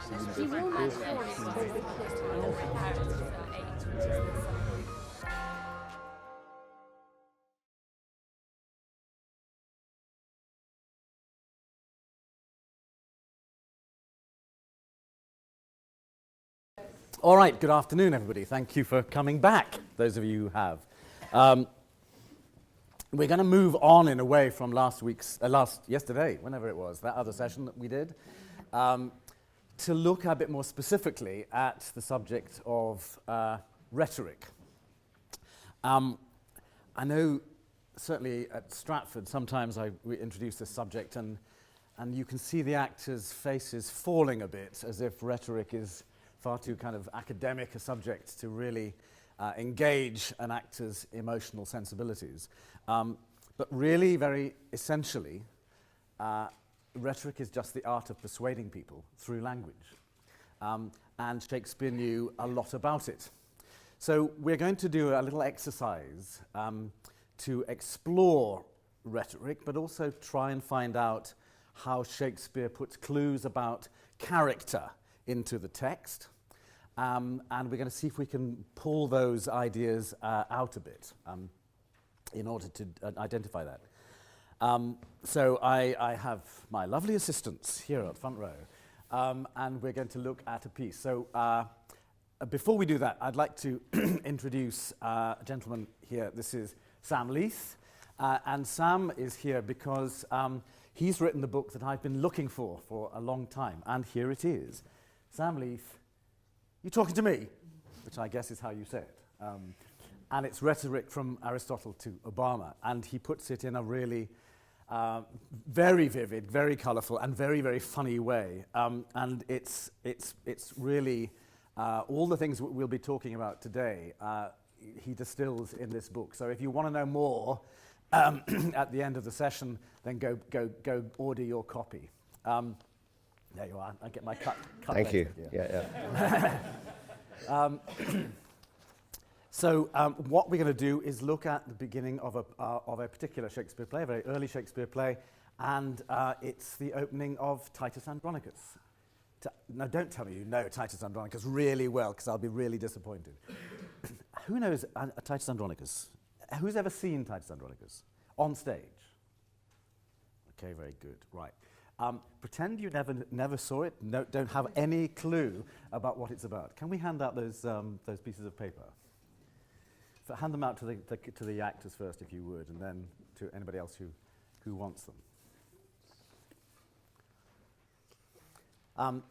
He will not force comparison of age, which is the summary. All right, good afternoon, everybody. Thank you for coming back, those of you who have. We're going to move on in a way from yesterday, whenever it was, that other session that we did, to look a bit more specifically at the subject of rhetoric. I know certainly at Stratford sometimes we introduce this subject and you can see the actors' faces falling a bit as if rhetoric is far too kind of academic a subject to really engage an actor's emotional sensibilities. But really, very essentially, rhetoric is just the art of persuading people through language. And Shakespeare knew a lot about it. So we're going to do a little exercise to explore rhetoric, but also try and find out how Shakespeare puts clues about character into the text. And we're going to see if we can pull those ideas out a bit in order to identify that. So I have my lovely assistants here at front row, and we're going to look at a piece. So before we do that, I'd like to introduce a gentleman here. This is Sam Leith, and Sam is here because he's written the book that I've been looking for a long time, and here it is. Sam Leith, you talking to me? Which I guess is how you say it. And it's rhetoric from Aristotle to Obama, and he puts it in a really very vivid, very colourful, and very, very funny way. And it's really all the things we'll be talking about today. He distills in this book. So if you want to know more at the end of the session, then go order your copy. There you are. I get my cut. Thank you. Yeah. So what we're going to do is look at the beginning of a particular Shakespeare play, a very early Shakespeare play, and it's the opening of Titus Andronicus. Now, don't tell me you know Titus Andronicus really well, because I'll be really disappointed. Who knows Titus Andronicus? Who's ever seen Titus Andronicus on stage? Okay, very good. Right. Pretend you never saw it. No, don't have any clue about what it's about. Can we hand out those pieces of paper? Hand them out to the actors first, if you would, and then to anybody else who wants them.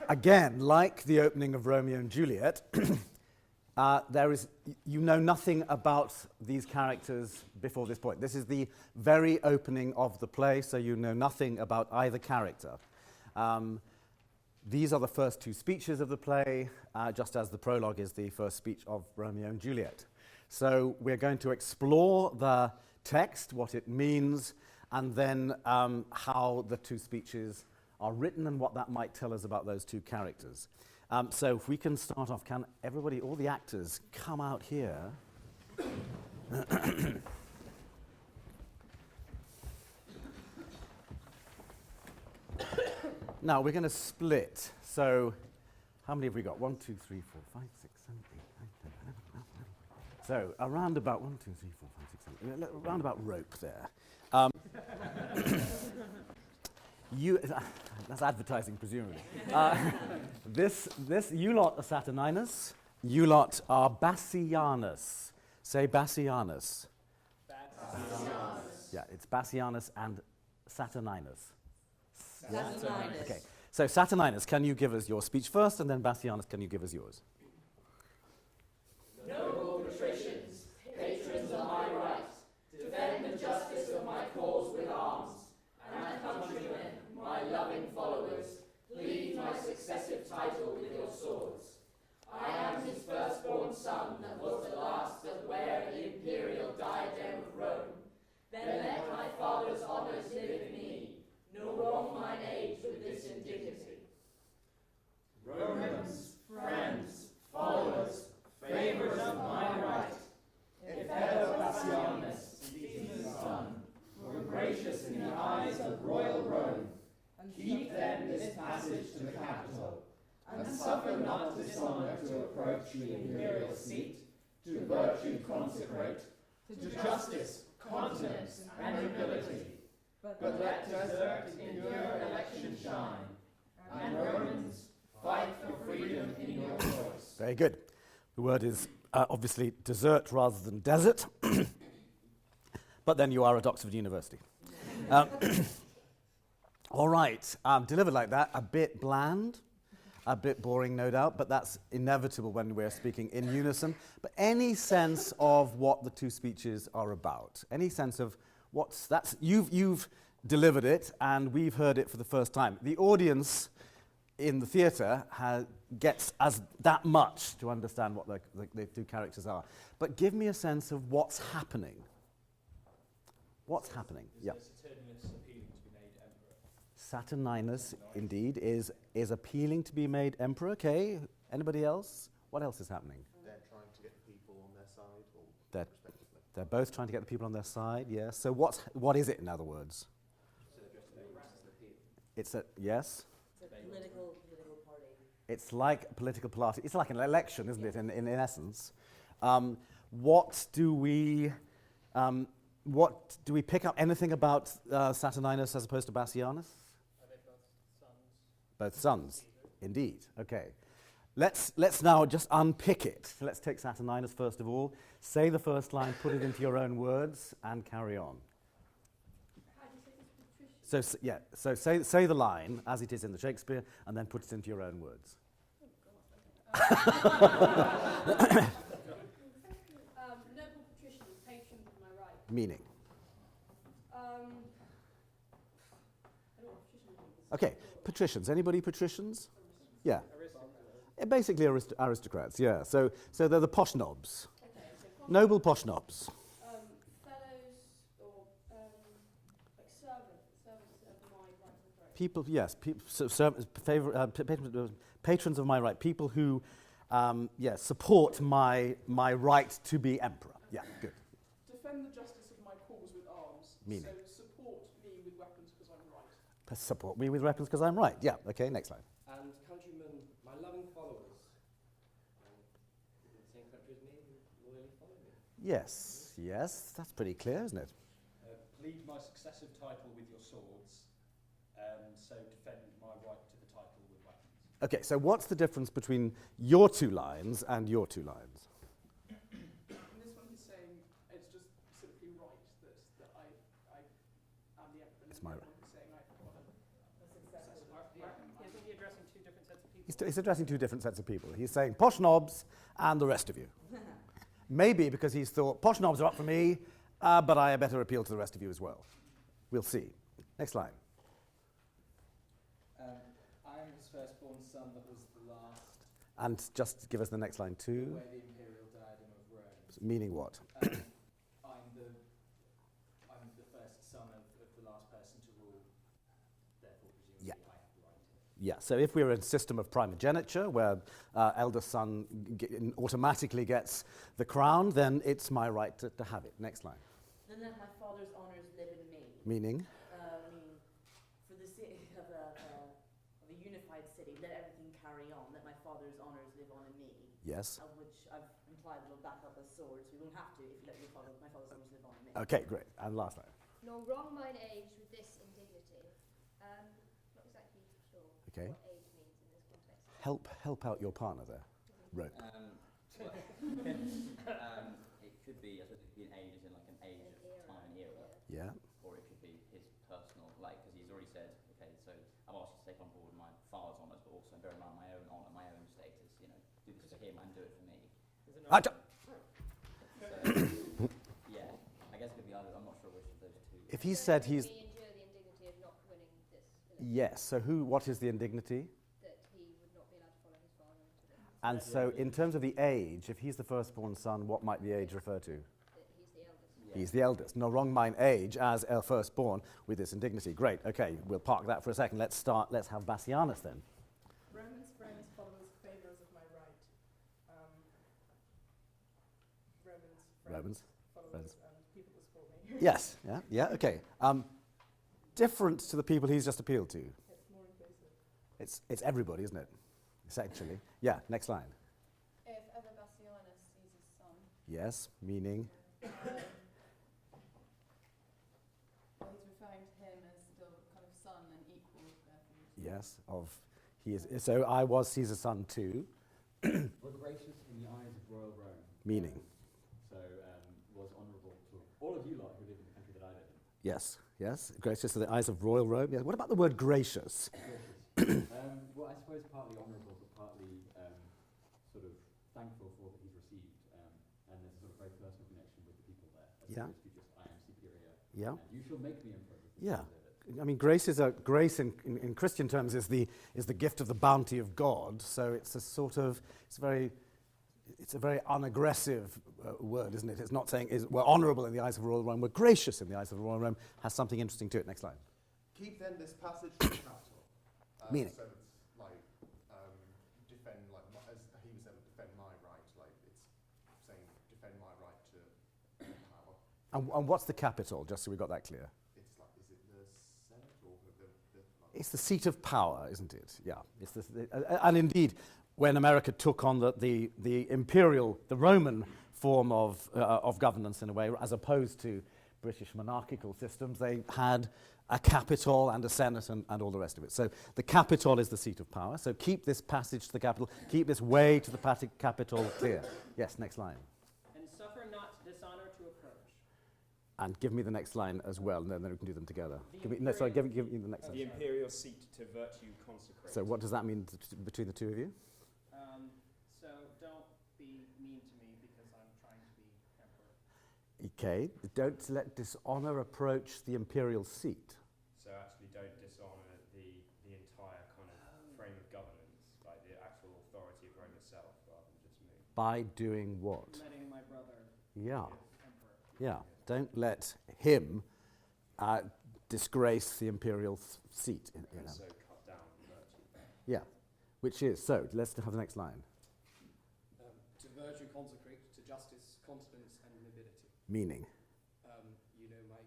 Again, like the opening of Romeo and Juliet, you know nothing about these characters before this point. This is the very opening of the play, so you know nothing about either character. These are the first two speeches of the play, just as the prologue is the first speech of Romeo and Juliet. So we're going to explore the text, what it means, and then how the two speeches are written and what that might tell us about those two characters. So if we can start off, can everybody, all the actors, come out here? Now, we're going to split. So how many have we got? 1, 2, 3, 4, 5, 6, 7, 8, 9, 10, 11, 12. So around about 1, 2, 3, 4, 5, 6, 7, around about rope there. That's advertising, presumably. You lot are Saturninus. You lot are Bassianus. Say Bassianus. Bassianus. Yeah, it's Bassianus and Saturninus. Saturninus. Okay, so Saturninus, can you give us your speech first, and then Bassianus, can you give us yours? Noble patricians, patrons of my right, defend the justice of my cause with arms, and countrymen, my loving followers, plead my successive title with your swords. I am his firstborn son, that was the last that wear the imperial diadem of Rome. Then let my father's honours live in me, nor wrong mine age with this indignity. Romans, friends, passage to the capital, and suffer not dishonour to approach the imperial seat, to virtue consecrate, to justice, continence, and humility. But let desert in your election shine, and Romans, fight for freedom in your choice. Very good. The word is obviously desert rather than desert, but then you are at Oxford University. All right, delivered like that, a bit bland, a bit boring, no doubt, but that's inevitable when we're speaking in unison. But any sense of what the two speeches are about? Any sense of you've delivered it, and we've heard it for the first time. The audience in the theatre gets as that much to understand what the two characters are. But give me a sense of what's happening. What's happening? Yeah. Saturninus appealing to be made emperor. Saturninus, indeed, is appealing to be made emperor. Okay. Anybody else? What else is happening? They're trying to get the people on their side, or respectively. They're both trying to get the people on their side. Yes. So what is it, in other words? It's a yes. It's a political party. It's like a political party. It's like an election, isn't it? In essence, what do we pick up anything about Saturninus as opposed to Bassianus? Are they both sons? Both sons, indeed. Okay. Let's now just unpick it. So let's take Saturninus first of all. Say the first line, put it into your own words, and carry on. So say the line as it is in the Shakespeare, and then put it into your own words. Noble patricians, patrons of my right. Meaning. I don't know what patrician means. Okay, patricians. Anybody patricians? Yeah. Basically aristocrats, yeah. So they're the posh knobs. Okay, so Noble posh knobs. fellows or like servants of my right and throne. People, yes, patrons of my right. People who, support my right to be emperor. Yeah, good. Defend the justice of my cause with arms. Meaning? So support me with weapons because I'm right. Support me with weapons because I'm right. Yeah, okay, next line. And countrymen, my loving followers, in the same country as me, who loyally follow me. Yes, that's pretty clear, isn't it? Plead my successive title with your swords, so defend my right to the title with weapons. Okay, so what's the difference between your two lines and your two lines? In this one he's saying it's just simply right that I am the emperor. It's my right. He's saying I've got a successive Isn't he addressing two different sets of people? He's addressing two different sets of people. He's saying posh knobs and the rest of you. Maybe because he's thought posh knobs are up for me, but I better appeal to the rest of you as well. We'll see. Next line. I am his firstborn son that was the last. And just give us the next line too. Wear the imperial diadem of Rome. Meaning what? I'm the first son of the last person to rule. Therefore, presumably, Yeah. I have the right to. Yeah, so if we're in a system of primogeniture where eldest son automatically gets the crown, then it's my right to have it. Next line. Then let my father's honours live in me. Meaning? For the sake of a unified city, let everything carry on. Let my father's honours live on in me. Yes. Of which I've implied that will back up as swords. We won't have to if you let my father's honours live on in me. Okay, great. And last line. Nor wrong mine age with this indignity. Not exactly sure Okay. what age means in this context. Help out your partner there. Rope. It could be, I suppose it could be an age as in like an age of time and era, Yeah. or it could be his personal, like, because he's already said, okay, so I've asked you to take on board my father's honours, but also bear in mind my own honour, my own status, do this for him and do it for me. Yeah, I guess it could be either, I'm not sure which of those two. If he said he's... We endure the indignity of not winning this election, Yes, so what is the indignity? that he would not be allowed to follow his father into the And so in terms of the age, if he's the firstborn son, what might the age refer to? that he's the eldest. Yeah. He's the eldest. No, wrong mine age as a firstborn with this indignity. Great, okay, we'll park that for a second. Let's have Bassianus then. Romans, friends, followers, favourers of my right. Romans, followers, friends. and people that support me. Yes, yeah, okay. Different to the people he's just appealed to. It's more invasive. It's everybody, isn't it? Essentially. Yeah, next line. If ever Bassianus sees his son. Yes, meaning. Well, he's referring to him as still kind of son and equal, therefore. Yes, he is. So I was Caesar's son too. Were gracious in the eyes of royal Rome. Meaning. So was honourable to all of you lot who live in the country that I live in. Yes, yes. Gracious in the eyes of royal Rome. Yes. What about the word gracious? Well, I suppose partly honourable, but partly sort of thankful for all that he's received. And there's a sort of very personal connection with the people there. As opposed to just, I am superior. Yeah. And you shall make me emperor. Yeah. I mean, grace in Christian terms is the gift of the bounty of God. So it's a sort of it's a very unaggressive word, isn't it? It's not saying we're honourable in the eyes of royal Rome. We're gracious in the eyes of royal Rome. Has something interesting to it. Next line. Keep then this passage from the capital. Meaning. So it's like defend, like as he was able to defend my right. Like it's saying defend my right to power. And what's the capital? Just so we got that clear. It's like, is it the Senate or the It's the seat of power, isn't it? Yeah. It's and indeed, when America took on the imperial, the Roman form of governance in a way, as opposed to British monarchical systems, they had a capital and a senate and all the rest of it. So the capital is the seat of power. So keep this passage to the capital, keep this way to the capital clear. Yes, next line. And suffer not dishonour to approach. And give me the next line as well, and then we can do them together. Give me the next The line. imperial seat to virtue consecrated. So what does that mean between the two of you? So don't be mean to me because I'm trying to be emperor. Okay, don't let dishonour approach the imperial seat. So actually don't dishonour the entire kind of frame of governance, like the actual authority of Rome itself, rather than just me. By doing what? Letting my brother Yeah. be emperor. Yeah, don't let him disgrace the imperial seat. And so cut down virtue. Yeah, which is, so let's have the next line. To virtue consecrate, to justice, continence and nobility. Meaning? You know my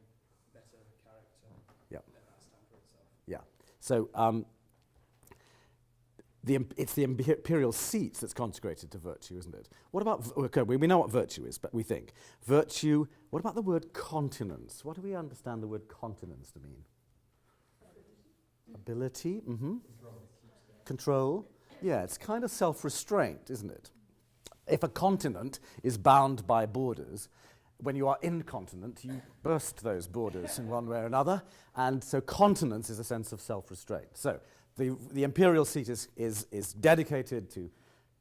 better character. Yep. Let that stand for itself. Yeah, so it's the imperial seats that's consecrated to virtue, isn't it? What about, okay, we know what virtue is, but we think. Virtue, what about the word continence? What do we understand the word continence to mean? Ability, Control. Yeah, it's kind of self-restraint, isn't it? If a continent is bound by borders, when you are incontinent, you burst those borders in one way or another, and so continence is a sense of self-restraint. So the imperial seat is dedicated to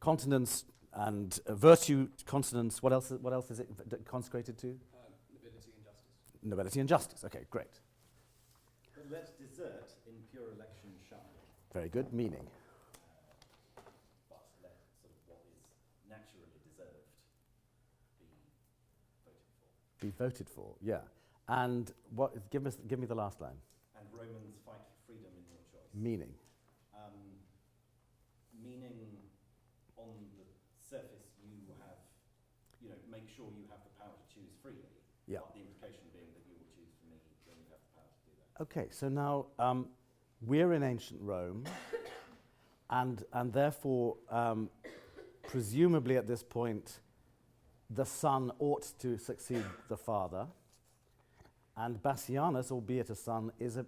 continence and virtue, continence. What else is it consecrated to? Nobility and justice. Nobility and justice. Okay, great. But let desert in pure election shine. Very good. Meaning? But let sort of what is naturally deserved be voted for. Be voted for. Yeah. And what? Give me the last line. And Romans fight for freedom in your choice. Meaning? Meaning, on the surface, you have, make sure you have the power to choose freely. Yeah. But the implication being that you will choose for me when you have the power to do that. Okay, so now we're in ancient Rome, and therefore, presumably at this point, the son ought to succeed the father, and Bassianus, albeit a son, is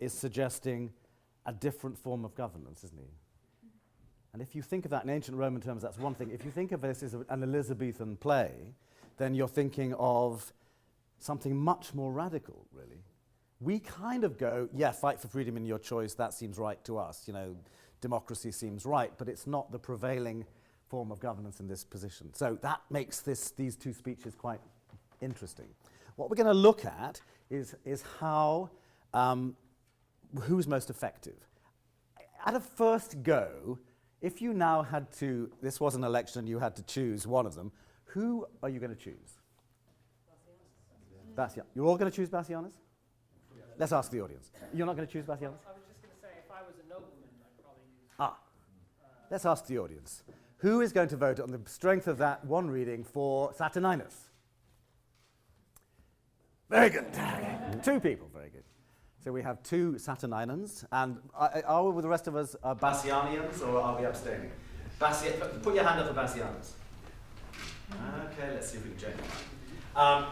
suggesting a different form of governance, isn't he? And if you think of that in ancient Roman terms, that's one thing. If you think of this as an Elizabethan play, then you're thinking of something much more radical, really. We kind of go, yeah, fight for freedom in your choice, that seems right to us, democracy seems right, but it's not the prevailing form of governance in this position. So that makes these two speeches quite interesting. What we're going to look at is how, who's most effective. At a first go, if you now had to, this was an election and you had to choose one of them, who are you going to choose? Bassianus. You're all going to choose Bassianus? Yeah. Let's ask the audience. You're not going to choose Bassianus? I was just going to say, if I was a nobleman, I'd probably use... Let's ask the audience. Who is going to vote on the strength of that one reading for Saturninus? Very good. Two people, very good. So we have 2 Saturninans, and are the rest of us Bassianians, or are we abstaining? Put your hand up for Bassianus. Okay, let's see if we can change it. I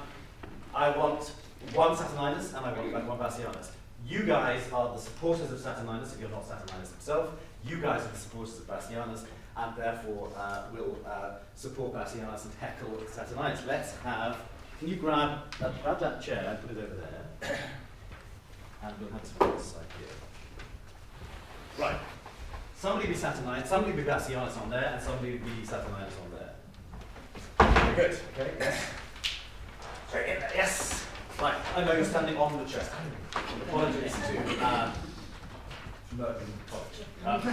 want 1 Saturninus, and I want 1 Bassianus. You guys are the supporters of Saturninus, if you're not Saturninus himself. You guys are the supporters of Bassianus, and therefore will support Bassianus and heckle Saturninus. Let's have, can you grab that chair and put it over there? And we'll have this one on this side here. Right. Somebody be Saturninus, somebody be Bassianus on there, and somebody be Saturninus on there. Very good. Okay, yes. Very good. Yes. Right. I know you're standing on the chest. Apologies to Merkin College. Are you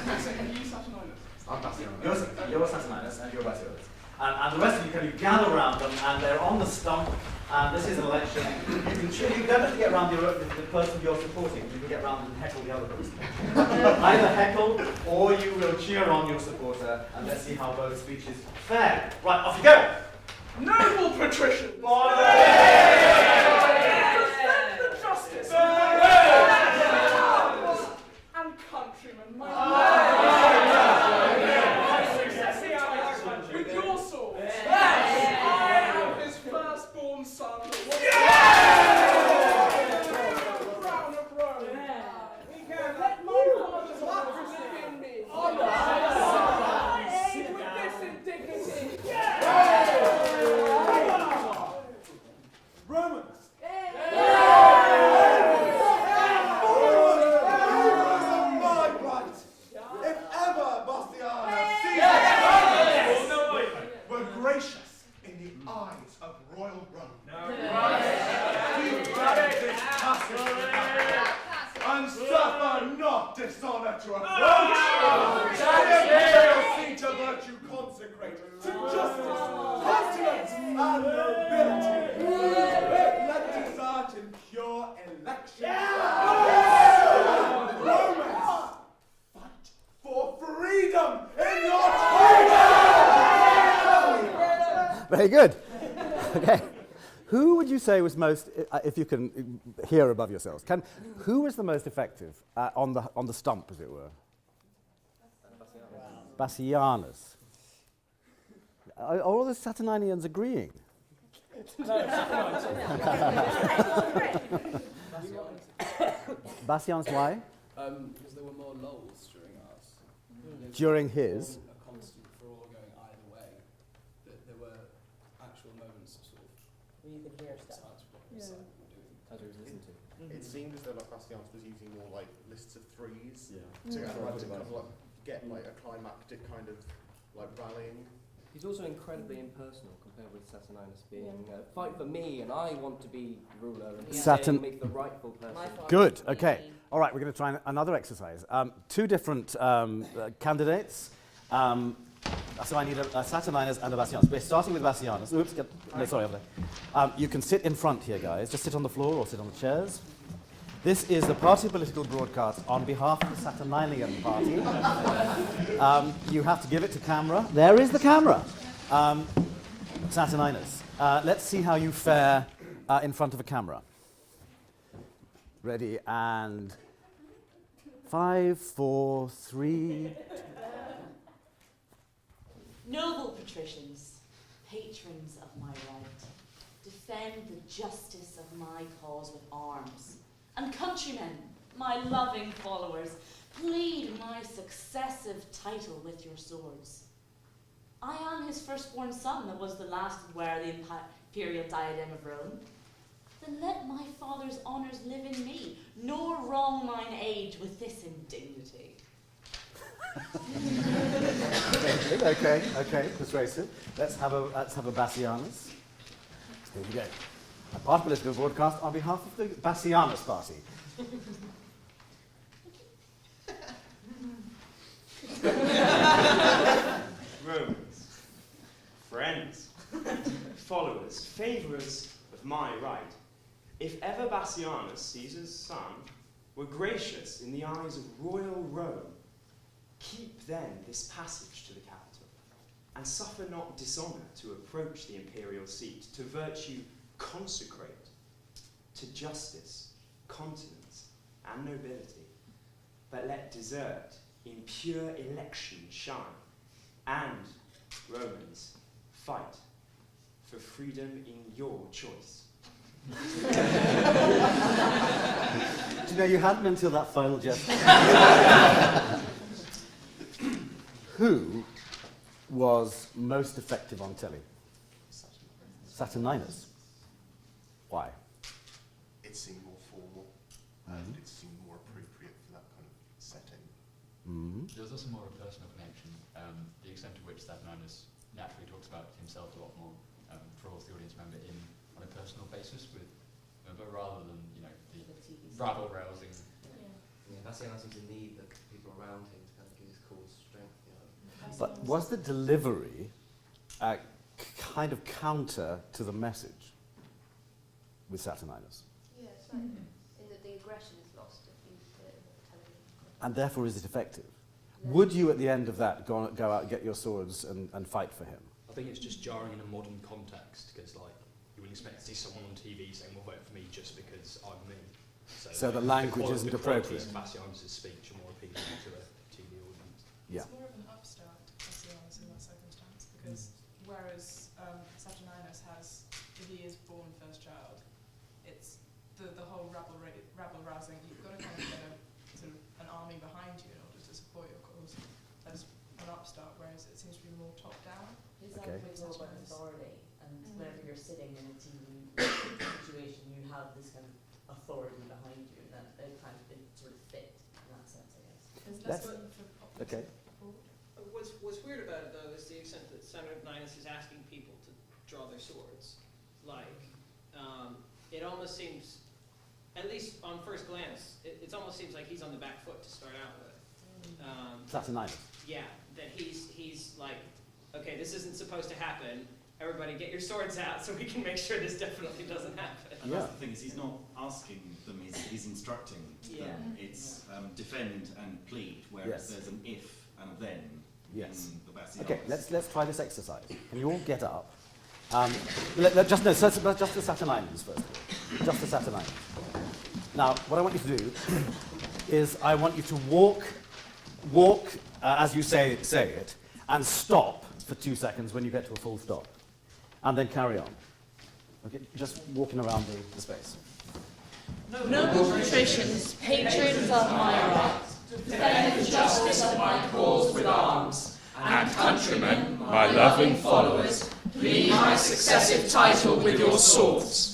Saturninus? I'm Bassianus. You're Saturninus and you're Bassianus. And the rest of you can gather around them, and they're on the stump. And this is an election. You don't have to get around the person you're supporting. You can get around and heckle the other person. Either heckle or you will cheer on your supporter, and let's see how both speeches fare. Right, off you go. Noble patricians! Defend the justice and countrymen, my successive title with your swords. I am his firstborn son. Crown of Rome. Let my father's honors live in me. With this indignity. Romans! If ever Bastianus were gracious in the eyes of royal Rome, he break this passage and suffer not dishonor to approach. Let imperial seat of virtue consecrate to justice, continence, and nobility. Let desert in pure election. Romans, fight for freedom in your kingdom! Very good. Okay. Who would you say was most, if you can hear above yourselves, who was the most effective on the stump, as it were? Bassianus. Are all the Saturninians agreeing? Bassianus, why? Because there were more lulls during ours. During his? A constant fraud going either way. There were actual moments of sort of... Where you could hear stuff. It seemed as though like Bastianus was using more like lists of 3s to get like a climactic kind of like rallying. He's also incredibly impersonal compared with Saturninus being fight for me and I want to be ruler and he's saying make the rightful person. Good, okay. All right, we're going to try another exercise. 2 different candidates. So I need a Saturninus and a Bassianus. We're starting with Bassianus. Oops, no, sorry, over there. You can sit in front here, guys. Just sit on the floor or sit on the chairs. This is the party political broadcast on behalf of the Saturninian party. You have to give it to camera. There is the camera. Saturninus. Let's see how you fare in front of a camera. Ready, and 5, 4, 3... Noble patricians, patrons of my right, defend the justice of my cause with arms. And countrymen, my loving followers, plead my successive title with your swords. I am his firstborn son that was the last to wear the imperial diadem of Rome. Then let my father's honours live in me, nor wrong mine age with this indignity. Okay, persuasive. Let's have a Bassianus. Here we go. A party political broadcast on behalf of the Bassianus party. Romans, friends, followers, favourers of my right, if ever Bassianus, Caesar's son, were gracious in the eyes of royal Rome, keep then this passage to the capital, and suffer not dishonour to approach the imperial seat, to virtue consecrate, to justice, continence, and nobility, but let desert in pure election shine, and, Romans, fight for freedom in your choice. Do you know, you had me until that final gesture. Who was most effective on telly? Saturninus. Why? It seemed more formal, and it seemed more appropriate for that kind of setting. There was also more of a personal connection. The extent to which Saturninus naturally talks about himself a lot more draws the audience member in on a personal basis, with, but rather than the rabble-rousing. Bassianus seems to need the people around him to kind of give his cause strength. But was the delivery kind of counter to the message with Saturninus? Yeah, slightly. In that the aggression is lost if you put it in the television. And therefore, is it effective? Would you, at the end of that, go out and get your swords and fight for him? I think it's just jarring in a modern context, because you wouldn't expect to see someone on TV saying, well, vote for me just because I'm me. So the language isn't appropriate. The Bassianus' speech are more appealing to a TV audience. Yeah. It's more of an upstart Bassianus in that circumstance, because whereas Saturninus he is born first child, it's the whole rabble rousing. You've got to kind of get sort of an army behind you in order to support your cause as an upstart, whereas it seems to be more top down. His language is all about authority, and whenever you're sitting in a TV situation, you have this kind of authority behind you, and that it sort of fit in that sense, I guess. Okay. What's weird about it, though, is the extent that Saturninus is asking people to draw their swords. It almost seems, at least on first glance, it almost seems like he's on the back foot to start out with. Saturninus. Yeah, that he's like, okay, this isn't supposed to happen. Everybody get your swords out so we can make sure this definitely doesn't happen. And that's the thing, is he's not asking them, he's instructing them. It's defend and plead, whereas there's an if and a then in the Bassianus. Okay, let's try this exercise. Can you all get up? Just the Saturninus first. Just the Saturninus. Now, what I want you to do is I want you to walk as you say it, and stop for 2 seconds when you get to a full stop, and then carry on. Okay, just walking around the space. Noble patricians, patrons of my right, defend the justice of my cause with arms, and countrymen, my loving followers, plead my successive title with your swords.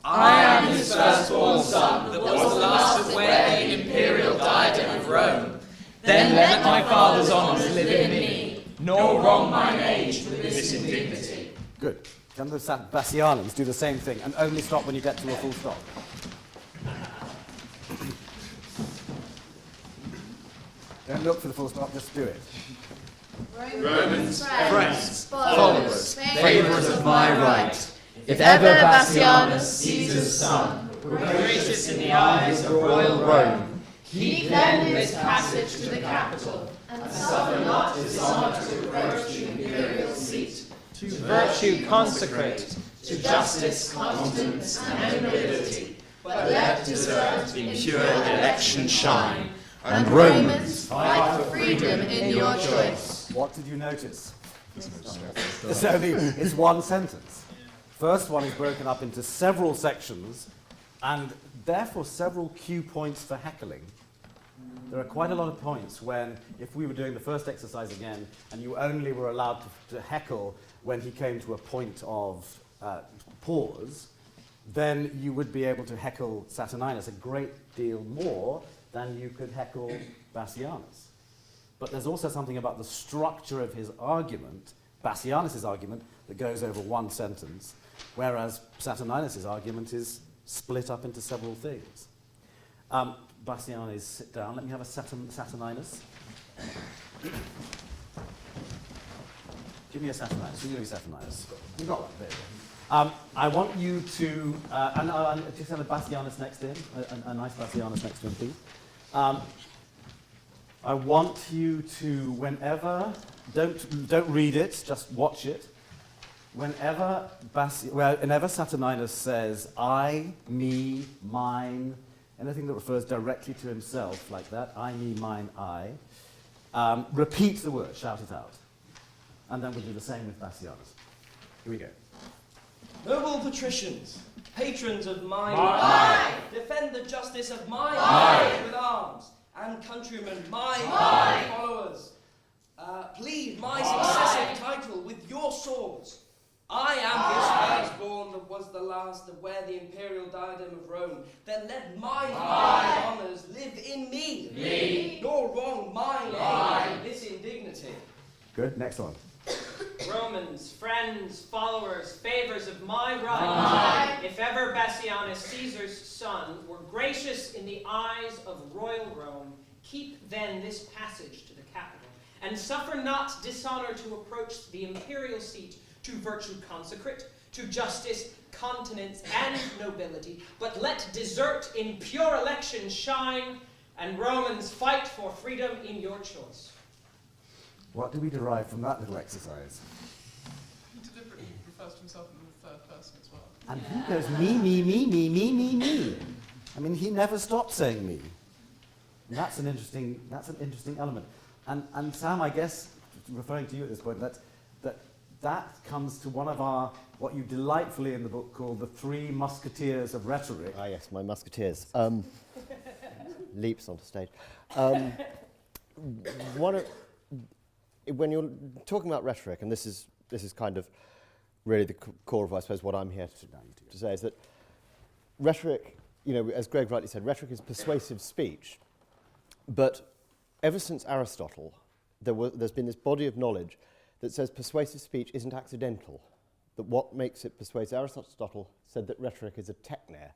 I am his firstborn son, that was the last to wear the imperial diadem of Rome. Then let my father's honours live in me, nor wrong mine age with this indignity. Good. Can the Bassianans do the same thing, and only stop when you get to a full stop? Don't look for the full stop, just do it. Romans, friends, followers, favourers of my right, if ever Bassianus, Caesar's son, were gracious in the eyes of royal Rome, keep then his passage to the capital, and suffer not dishonour to approach the imperial seat, to virtue consecrate, to justice, continence, and nobility, but let desert in pure election shine, and Romans, fight for freedom in your choice. What did you notice? It's one sentence. First one is broken up into several sections, and therefore several cue points for heckling. There are quite a lot of points when, if we were doing the first exercise again, and you only were allowed to heckle when he came to a point of pause, then you would be able to heckle Saturninus a great deal more than you could heckle Bassianus. But there's also something about the structure of his argument, Bassianus' argument, that goes over one sentence, whereas Saturninus' argument is split up into several things. Bassianus, sit down. Let me have a Saturninus. Give me a Saturninus. You give me Saturninus. You've got one. There you go. I want you to, and just have a Bassianus next to him, a nice Bassianus next to him, please. I want you to, whenever, don't read it, just watch it. Whenever Saturninus says, I, me, mine, anything that refers directly to himself, like that, I, me, mine, I, repeat the word, shout it out. And then we'll do the same with Bassianus. Here we go. Noble patricians, patrons of my Mine. defend the justice of my Mine. with arms, and countrymen, my followers, plead my successive title with your swords. I am his firstborn that was the last to wear the imperial diadem of Rome. Then let my honours live in me. Nor wrong mine aim in this indignity. Good, next one. Romans, friends, followers, favours of my right, if ever Bassianus, Caesar's son, were gracious in the eyes of royal Rome, keep then this passage to the capital, and suffer not dishonour to approach the imperial seat, to virtue consecrate, to justice, continence, and nobility, but let desert in pure election shine, and Romans fight for freedom in your choice. What do we derive from that little exercise? He deliberately refers to himself in the third person as well. And he goes me. I mean, he never stopped saying me. And that's an interesting element. And Sam, I guess, referring to you at this point, that comes to one of our, what you delightfully in the book call the three musketeers of rhetoric. Ah, yes, my musketeers. Leaps onto stage. When you're talking about rhetoric, and this is kind of really the core of, I suppose, what I'm here to say, is that rhetoric, as Greg rightly said, rhetoric is persuasive speech. But ever since Aristotle, there's been this body of knowledge that says persuasive speech isn't accidental, that what makes it persuasive. Aristotle said that rhetoric is a techne,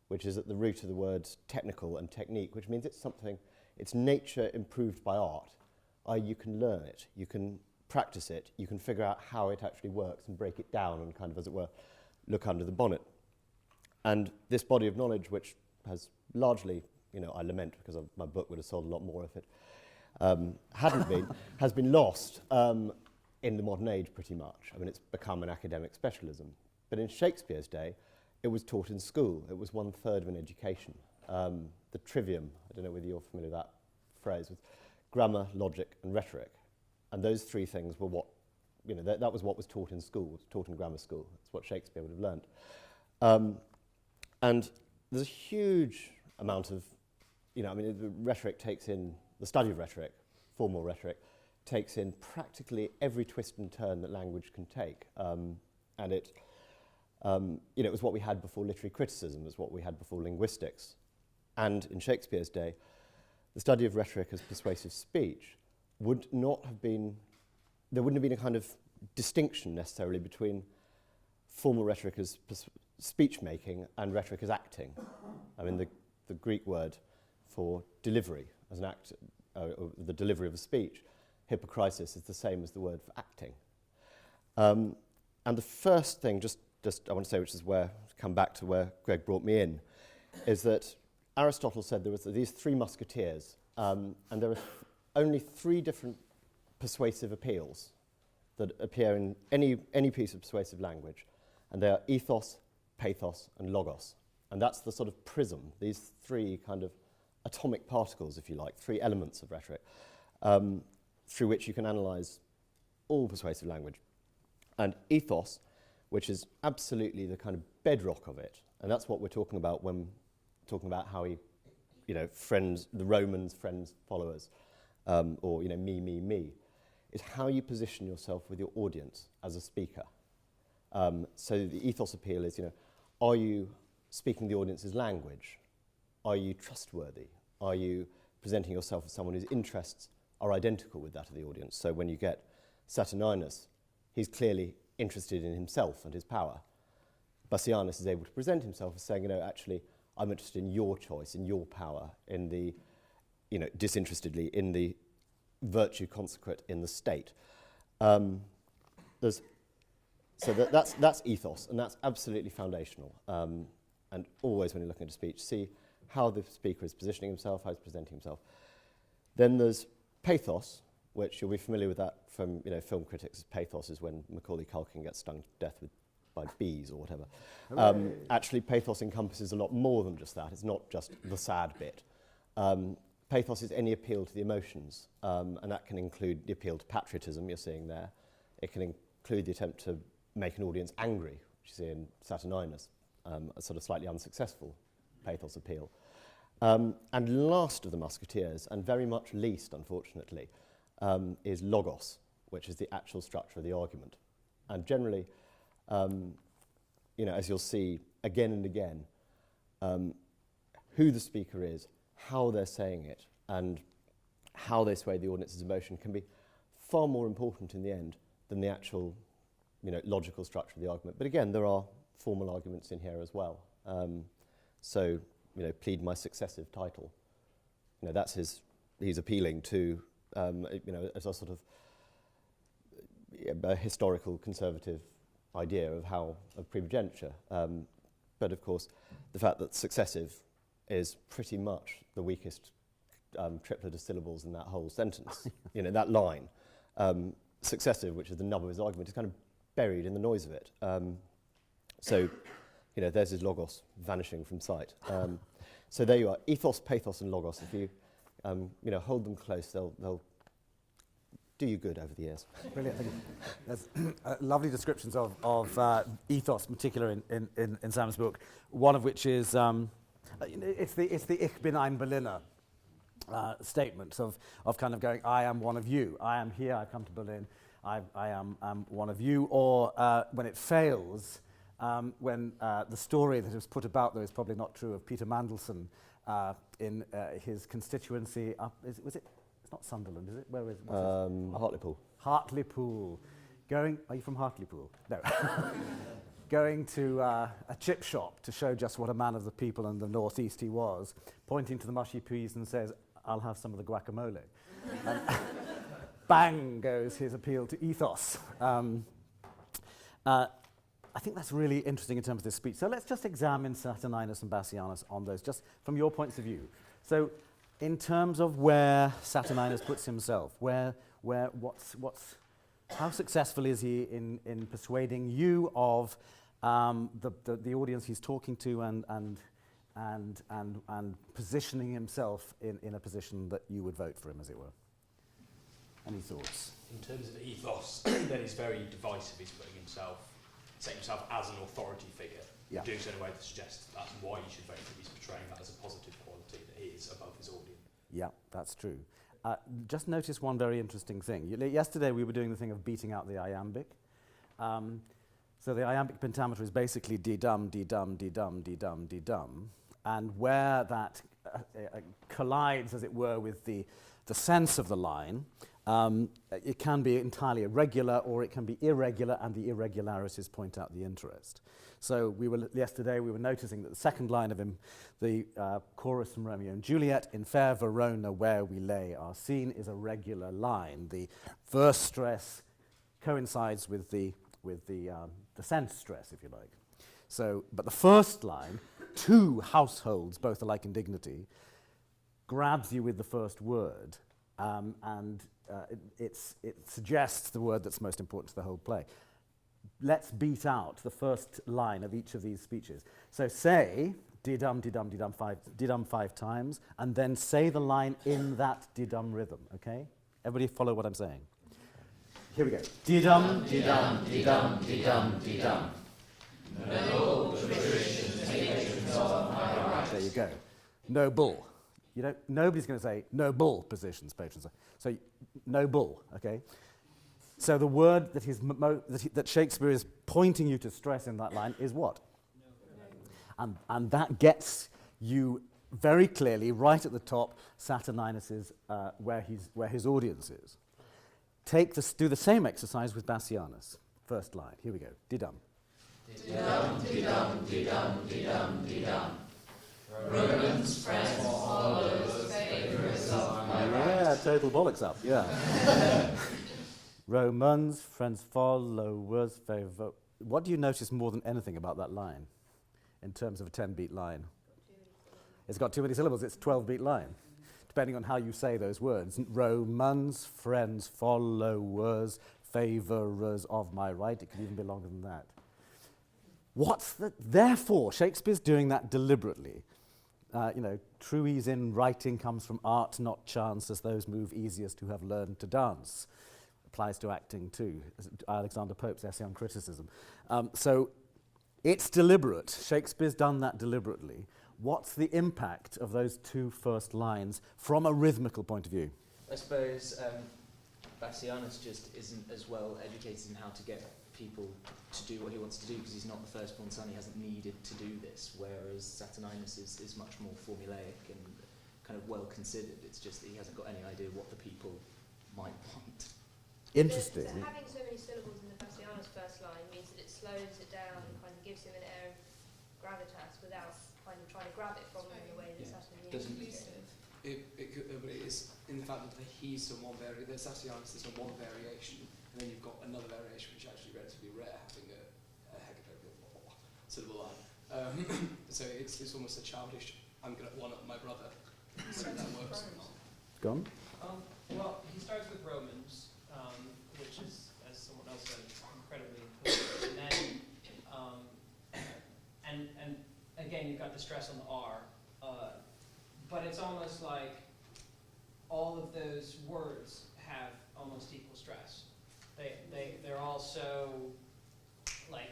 which is at the root of the words technical and technique, which means it's nature improved by art. You can learn it, you can practice it, you can figure out how it actually works and break it down and kind of, as it were, look under the bonnet. And this body of knowledge, which has largely, I lament because my book would have sold a lot more if it hadn't been, has been lost in the modern age pretty much. I mean, it's become an academic specialism. But in Shakespeare's day, it was taught in school. It was 1/3 of an education. The trivium, I don't know whether you're familiar with that phrase, with grammar, logic, and rhetoric. And those three things were what, that was what was taught in school, taught in grammar school. That's what Shakespeare would have learned. And there's a huge amount of, rhetoric takes in, the study of rhetoric, formal rhetoric, takes in practically every twist and turn that language can take. And it was what we had before literary criticism, it was what we had before linguistics. And in Shakespeare's day, the study of rhetoric as persuasive speech would not have been, there wouldn't have been a kind of distinction necessarily between formal rhetoric as speech making and rhetoric as acting. I mean, the Greek word for delivery as an act, the delivery of a speech, hypokrisis, is the same as the word for acting. And the first thing, just I want to say, which is where, come back to where Greg brought me in, is that Aristotle said there were these three musketeers, and there are only three different persuasive appeals that appear in any piece of persuasive language, and they are ethos, pathos, and logos. And that's the sort of prism, these three kind of atomic particles, if you like, three elements of rhetoric, through which you can analyse all persuasive language. And ethos, which is absolutely the kind of bedrock of it, and that's what we're talking about when talking about how he, friends, the Romans, friends, followers, or, me, is how you position yourself with your audience as a speaker. So the ethos appeal is, are you speaking the audience's language? Are you trustworthy? Are you presenting yourself as someone whose interests are identical with that of the audience? So when you get Saturninus, he's clearly interested in himself and his power. Bassianus is able to present himself as saying, actually, I'm interested in your choice, in your power, in the, disinterestedly, in the virtue consecrate in the state. That's ethos, and that's absolutely foundational. And always when you're looking at a speech, see how the speaker is positioning himself, how he's presenting himself. Then there's pathos, which you'll be familiar with that from film critics. Pathos is when Macaulay Culkin gets stung to death with by bees or whatever. Hooray. Actually, pathos encompasses a lot more than just that. It's not just the sad bit. Pathos is any appeal to the emotions, and that can include the appeal to patriotism you're seeing there. It can include the attempt to make an audience angry, which you see in Saturninus, a sort of slightly unsuccessful pathos appeal. And last of the musketeers, and very much least, unfortunately, is logos, which is the actual structure of the argument. And generally, as you'll see again and again, who the speaker is, how they're saying it, and how they sway the audience's emotion can be far more important in the end than the actual, logical structure of the argument. But again, there are formal arguments in here as well. Plead my successive title. He's appealing to, as a sort of a historical conservative idea of primogeniture. But of course, the fact that successive is pretty much the weakest triplet of syllables in that whole sentence. That line, successive, which is the nub of his argument, is kind of buried in the noise of it. There's his logos vanishing from sight. So there you are, ethos, pathos, and logos. If you, hold them close, they'll do you good over the years. Brilliant, thank you. There's lovely descriptions of ethos, in particular in Sam's book. One of which is it's the Ich bin ein Berliner statement of kind of going, I am one of you. I am here. I've come to Berlin. I am one of you. Or when it fails, when the story that was put about, though, is probably not true, of Peter Mandelson in his constituency up. Was it? It's not Sunderland, is it? Where is it? Hartlepool. Hartlepool. Are you from Hartlepool? No. Going to a chip shop to show just what a man of the people in the northeast he was, pointing to the mushy peas and says, I'll have some of the guacamole. And bang goes his appeal to ethos. I think that's really interesting in terms of this speech. So let's just examine Saturninus and Bassianus on those, just from your points of view. So in terms of where Saturninus puts himself, how successful is he in persuading you of the audience he's talking to and positioning himself in a position that you would vote for him, as it were? Any thoughts? In terms of ethos, then he's very divisive. He's setting himself as an authority figure. Yeah. Doing so in a way that suggests that's why you should vote for him. He's portraying that as a positive quality that he is above his audience. Yeah, that's true. Just notice one very interesting thing. Yesterday we were doing the thing of beating out the iambic. So the iambic pentameter is basically D-dum, D-dum, D-dum, D-dum, D-dum. And where that collides, as it were, with the sense of the line, it can be entirely irregular or it can be irregular, and the irregularities point out the interest. So yesterday we were noticing that the second line of the chorus from Romeo and Juliet, in fair Verona where we lay our scene, is a regular line. The verse stress coincides with the sense stress, if you like. So, but the first line, two households, both alike in dignity, grabs you with the first word, and it suggests the word that's most important to the whole play. Let's beat out the first line of each of these speeches. So say dee-dum, dee-dum, dee-dum, dee-dum 5 times, and then say the line in that dee-dum rhythm, okay? Everybody follow what I'm saying. Here we go. Dee-dum, dee-dum, dee-dum, dee-dum, dee-dum. No patricians, patrons of my right. There you go. No bull. Nobody's going to say no bull positions, patrons. So no bull, okay? So the word that Shakespeare is pointing you to stress in that line is what? No. And that gets you very clearly right at the top, Saturninus's where his audience is. Do the same exercise with Bassianus. First line. Here we go. Dee-dum. Dee-dum, dee-dum, dee-dum, dee-dum, dee-dum. Romans, friends, followers, favourites of my right. Yeah, total bollocks up, yeah. Romans, friends, followers, favour. What do you notice more than anything about that line in terms of a 10-beat line? It's got too many syllables. It's a 12-beat line, depending on how you say those words. Romans, friends, followers, favourers of my right. It could even be longer than that. Therefore, Shakespeare's doing that deliberately. True ease in writing comes from art, not chance, as those move easiest who have learned to dance. Applies to acting too, Alexander Pope's essay on criticism. So it's deliberate. Shakespeare's done that deliberately. What's the impact of those two first lines from a rhythmical point of view? I suppose Bassianus just isn't as well educated in how to get people to do what he wants to do because he's not the firstborn son, he hasn't needed to do this, whereas Saturninus is much more formulaic and kind of well considered. It's just that he hasn't got any idea what the people might want. Interesting. So having so many syllables in the Bassianus first line means that it slows it down and kind of gives him an air of gravitas without kind of trying to grab it from him in the way that Saturninus does. But it is in the fact that he's on one variation, that Saturninus is on one variation, and then you've got another variation which is actually relatively rare, having a hecatopic syllable line. So it's almost a childish, I'm going to one-up my brother, whether that works or not. Gone? Well, he starts with Romans, which is, as someone else said, incredibly important. And then, and again, you've got the stress on the R. But it's almost like all of those words have almost equal stress. They're all so like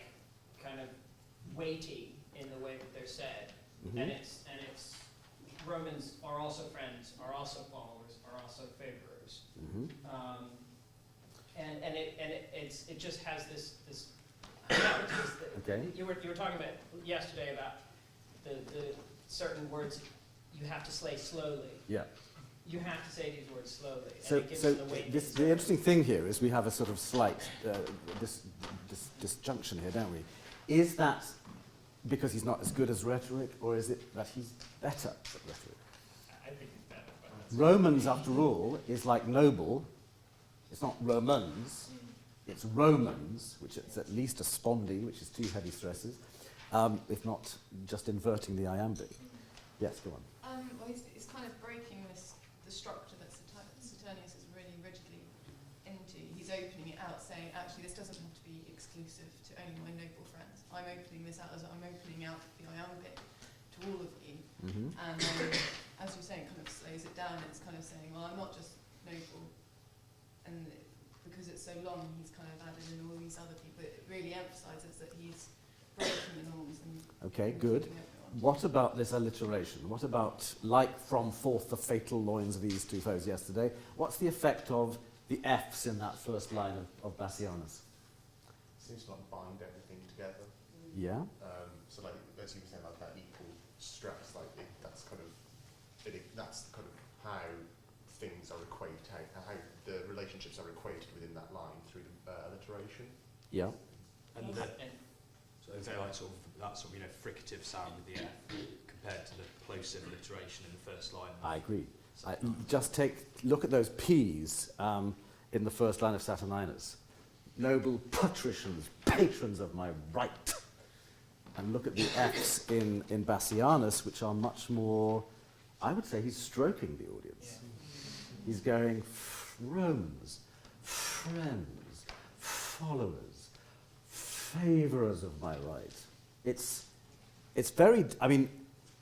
kind of weighty in the way that they're said. Mm-hmm. And it's Romans are also friends, are also followers, are also favorers. Mm-hmm. And it just has this okay. You were talking about yesterday about the certain words you have to say slowly. Yeah. You have to say these words slowly. So, and it gives the weight the interesting thing here is we have a sort of slight disjunction here, don't we? Is that because he's not as good as rhetoric, or is it that he's better at rhetoric? I think he's better. Romans, after all, is like noble. It's not Romans. It's Romans, which is at least a spondy, which is two heavy stresses, if not just inverting the iambic. Yes, go on. Well, it's kind of breaking the structure that Saturninus is really rigidly into. He's opening it out, saying, actually, this doesn't have to be exclusive to only my noble friends. I'm opening this out as I'm opening out the iambic to all of you. Mm-hmm. And as you're saying, kind of slows it down. It's kind of saying, well, I'm not just noble. And because it's so long, he's kind of added in all these other people. It really emphasises that he's breaking the norms. Okay, good. What about this alliteration? What about, like from forth the fatal loins of these two foes yesterday, what's the effect of the F's in that first line of Bassianus? Seems to like bind everything together. Yeah. So like, as you were saying, like that equal stress, like that's kind of how things are equated, how the relationships are equated within that line through alliteration. Yeah. And so like sort of that sort of fricative sound with the F compared to the plosive alliteration in the first line. I agree. Just look at those P's in the first line of Saturninus. Noble patricians, patrons of my right. And look at the F's in Bassianus, which are much more, I would say he's stroking the audience. Yeah. He's going, Romans, friends, followers, favourers of my right. It's very, I mean,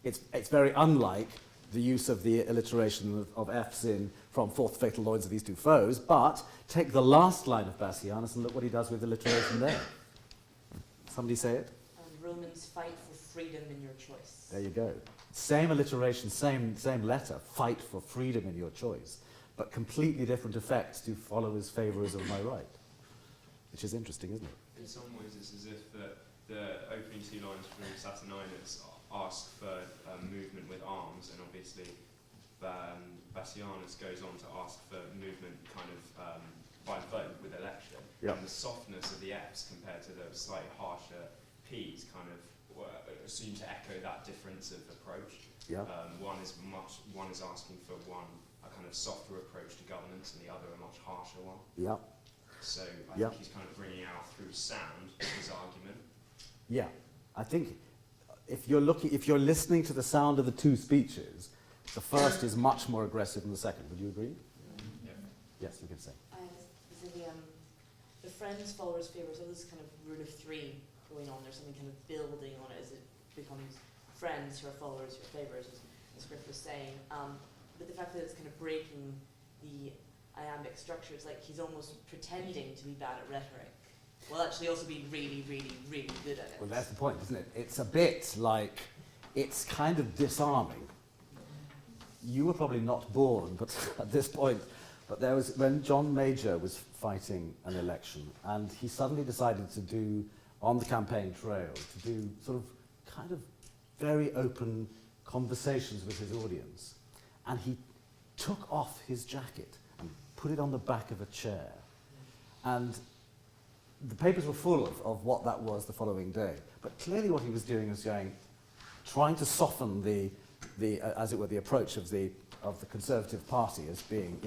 it's very unlike the use of the alliteration of F's in from forth fatal loins of these two foes, but take the last line of Bassianus and look what he does with alliteration there. Somebody say it? Romans, fight for freedom in your choice. There you go. Same alliteration, same letter, fight for freedom in your choice, but completely different effects to followers, favourers of my right, which is interesting, isn't it? In some ways, it's as if the opening two lines from Saturninus ask for movement with arms, and obviously Bassianus goes on to ask for movement kind of by vote with election. Yep. And the softness of the F's compared to the slightly harsher P's kind of seem to echo that difference of approach. Yep. One is asking for a kind of softer approach to governance, and the other a much harsher one. Yep. So I think he's kind of bringing out through sound his argument. Yeah, I think if you're listening to the sound of the two speeches, the first is much more aggressive than the second. Would you agree? Yeah. Yes, you can say. The friends, followers, favours, all this kind of rule of three going on. There's something kind of building on it as it becomes friends who are followers, who are favourites, as Griff was saying. But the fact that it's kind of breaking the iambic structure, it's like he's almost pretending to be bad at rhetoric, while actually also being really, really, really good at it. Well, that's the point, isn't it? It's a bit like, it's kind of disarming. You were probably not born, but at this point, but there was, when John Major was fighting an election, and he suddenly decided to do, on the campaign trail, to do sort of kind of very open conversations with his audience, and he took off his jacket and put it on the back of a chair. And the papers were full of what that was the following day. But clearly what he was doing was trying to soften the as it were, the approach of the Conservative Party as being,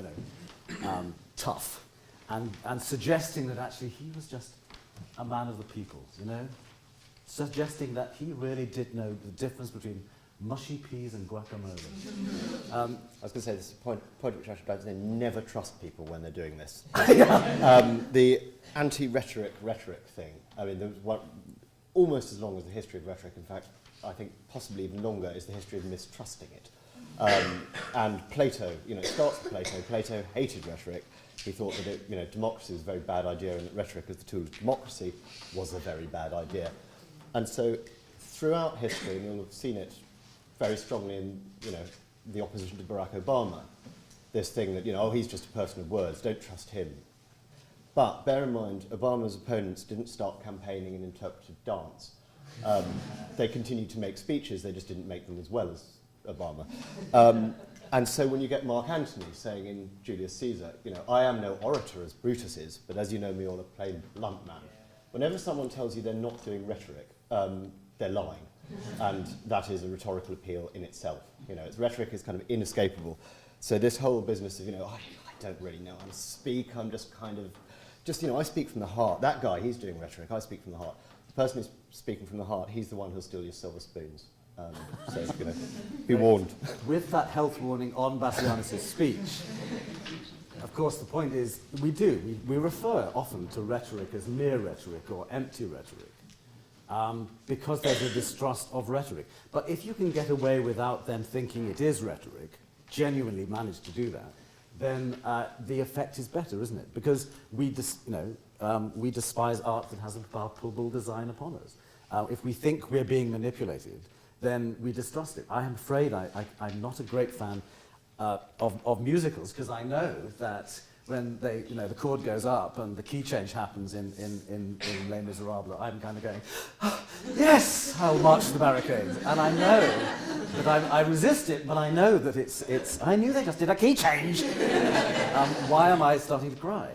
tough, and suggesting that actually he was just a man of the people, suggesting that he really did know the difference between mushy peas and guacamole. I was going to say, this is a point which I should like to say, never trust people when they're doing this. The anti-rhetoric thing, I mean, there was one, almost as long as the history of rhetoric, in fact, I think possibly even longer, is the history of mistrusting it. And Plato, it starts with Plato. Plato hated rhetoric. He thought that democracy was a very bad idea, and that rhetoric as the tool of democracy was a very bad idea. And so throughout history, and you'll have seen it very strongly in the opposition to Barack Obama, this thing that he's just a person of words, don't trust him. But bear in mind, Obama's opponents didn't start campaigning in interpretive dance. They continued to make speeches, they just didn't make them as well as Obama. And so when you get Mark Antony saying in Julius Caesar, I am no orator as Brutus is, but as you know me, all a plain blunt man. Whenever someone tells you they're not doing rhetoric, they're lying. And that is a rhetorical appeal in itself. Rhetoric is kind of inescapable. So this whole business of, I don't really know how to speak, I'm just kind of, I speak from the heart. That guy, he's doing rhetoric, I speak from the heart. The person who's speaking from the heart, he's the one who'll steal your silver spoons. So, be warned. With that health warning on Bassianus' speech, of course the point is, we refer often to rhetoric as mere rhetoric or empty rhetoric. Because there's a distrust of rhetoric. But if you can get away without them thinking it is rhetoric, genuinely manage to do that, then the effect is better, isn't it? Because we despise art that has a palpable design upon us. If we think we're being manipulated, then we distrust it. I am afraid I'm not a great fan of musicals, because I know that when the chord goes up and the key change happens in Les Miserables, I'm kind of going, yes, I'll march to the barricades. And I know that I resist it, but I know that it's I knew they just did a key change. Why am I starting to cry?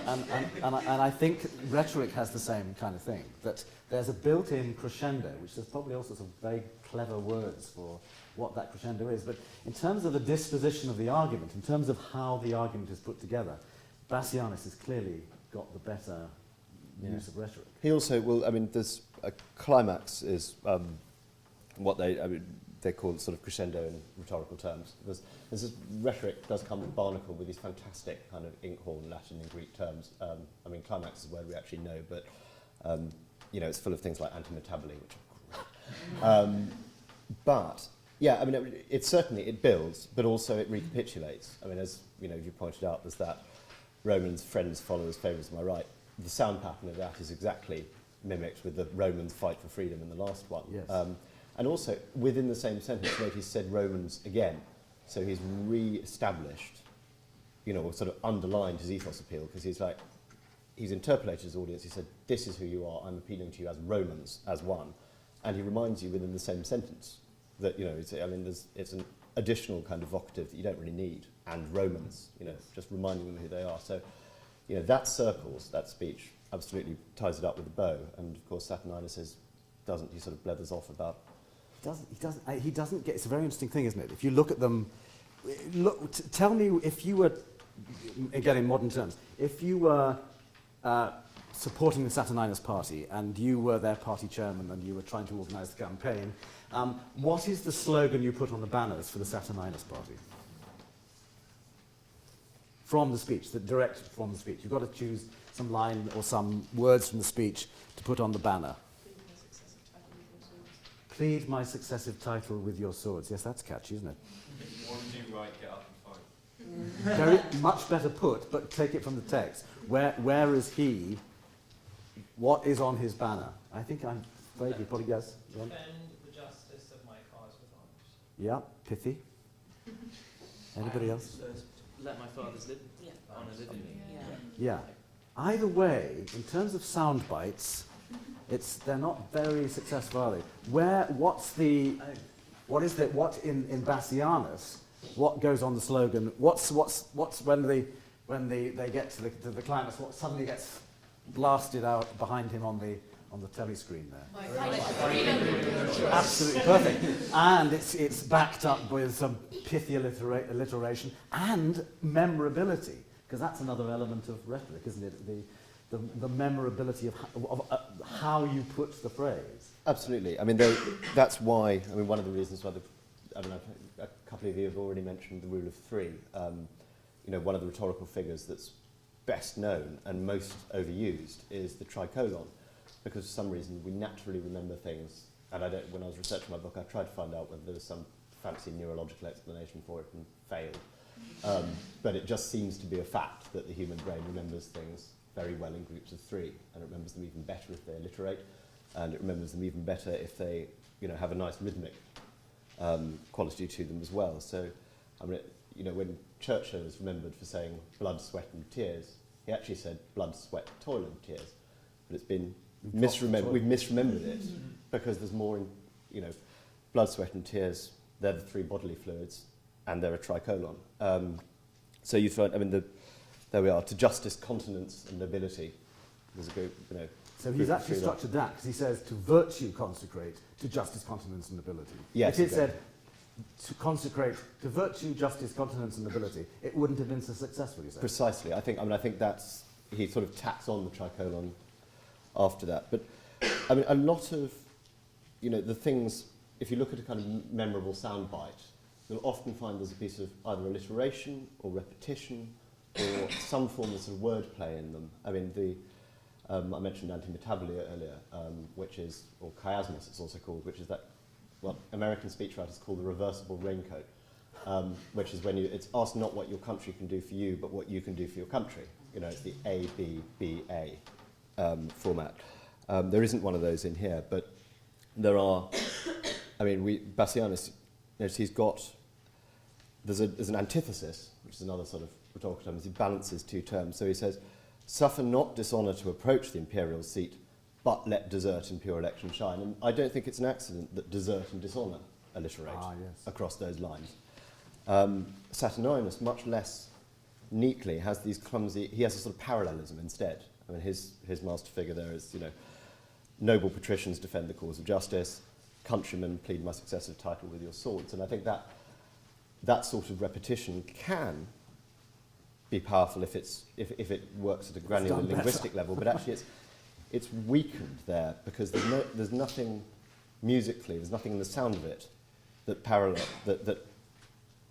And I think rhetoric has the same kind of thing, that there's a built-in crescendo, which there's probably all sorts of very clever words for what that crescendo is. But in terms of the disposition of the argument, in terms of how the argument is put together, Bassianus has clearly got the better use of rhetoric. He also there's a climax is what they call sort of crescendo in rhetorical terms. There's this rhetoric does come with Barnacle with these fantastic kind of inkhorn Latin and Greek terms. Climax is a word we actually know, but it's full of things like antimetabole, which are great. But yeah, it certainly builds, but also it recapitulates. As you pointed out, there's that Romans, friends, followers, favourites, am I right? The sound pattern of that is exactly mimicked with the Romans fight for freedom in the last one. Yes. And also, within the same sentence, note he said Romans again. So he's re-established, sort of underlined his ethos appeal, because he's interpolated his audience. He said, this is who you are, I'm appealing to you as Romans, as one. And he reminds you within the same sentence that, it's an additional kind of vocative that you don't really need. And Romans, just reminding them who they are. So, that circles, that speech, absolutely ties it up with a bow. And of course, Saturninus doesn't, he sort of blethers off about. He doesn't get, it's a very interesting thing, isn't it? If you look at them, tell me if you were, again in modern terms, if you were supporting the Saturninus party and you were their party chairman and you were trying to organise the campaign, what is the slogan you put on the banners for the Saturninus party? from the speech, that direct from the speech. You've got to choose some line or some words from the speech to put on the banner. Plead my successive title with your swords. Yes, that's catchy, isn't it? One do right, get up and fight. Very much better put, but take it from the text. Where is he? What is on his banner? I think I'm afraid you probably guess. Defend the justice of my cause with arms. Yeah, pithy. Anybody else? Let my fathers live. Yeah. Honour live in me. Yeah. Either way, in terms of sound bites, they're not very successful, are they? What in Bassianus? What goes on the slogan? What's when they get to the climax? What suddenly gets blasted out behind him on the telescreen there? Absolutely perfect. And it's backed up with some pithy alliteration and memorability, because that's another element of rhetoric, isn't it? The memorability of how you put the phrase. Absolutely. I mean, that's why. I mean, one of the reasons why a couple of you have already mentioned the rule of three. One of the rhetorical figures that's best known and most overused is the tricolon, because for some reason we naturally remember things. And when I was researching my book, I tried to find out whether there was some fancy neurological explanation for it and failed. But it just seems to be a fact that the human brain remembers things very well in groups of three, and it remembers them even better if they alliterate, and it remembers them even better if they, have a nice rhythmic quality to them as well. So, I mean, when Churchill is remembered for saying blood, sweat, and tears, he actually said blood, sweat, toil, and tears, but it's been misremembered. We've misremembered it because there's more in, blood, sweat, and tears. They're the three bodily fluids, and they're a tricolon. So you find, there we are, to justice, continence, and nobility. There's a group, So he's actually structured that, because he says to virtue consecrate, to justice, continence, and nobility. Yes, if he said to consecrate to virtue, justice, continence, and nobility, it wouldn't have been so successful, you say? Precisely. I think that's, he sort of tacks on the tricolon after that. But, a lot of, the things, if you look at a kind of memorable soundbite, you'll often find there's a piece of either alliteration or repetition or some form of sort of wordplay in them. I mean, I mentioned antimetabolia earlier, which is, or chiasmus it's also called, which is that what American speechwriters call the reversible raincoat, which is when it's asked not what your country can do for you, but what you can do for your country. It's the ABBA format. There isn't one of those in here, but there are. Bassianus, he's got. There's an antithesis, which is another sort of rhetorical term. He balances two terms. So he says, "Suffer not dishonour to approach the imperial seat, but let desert and pure election shine." And I don't think it's an accident that desert and dishonour alliterate across those lines. Saturninus, much less neatly, has these clumsy. He has a sort of parallelism instead. I mean, his master figure there is, noble patricians defend the cause of justice, countrymen plead my successive title with your swords. And I think that sort of repetition can be powerful if it works at a granular linguistic level, but actually it's weakened there because there's nothing musically, there's nothing in the sound of it that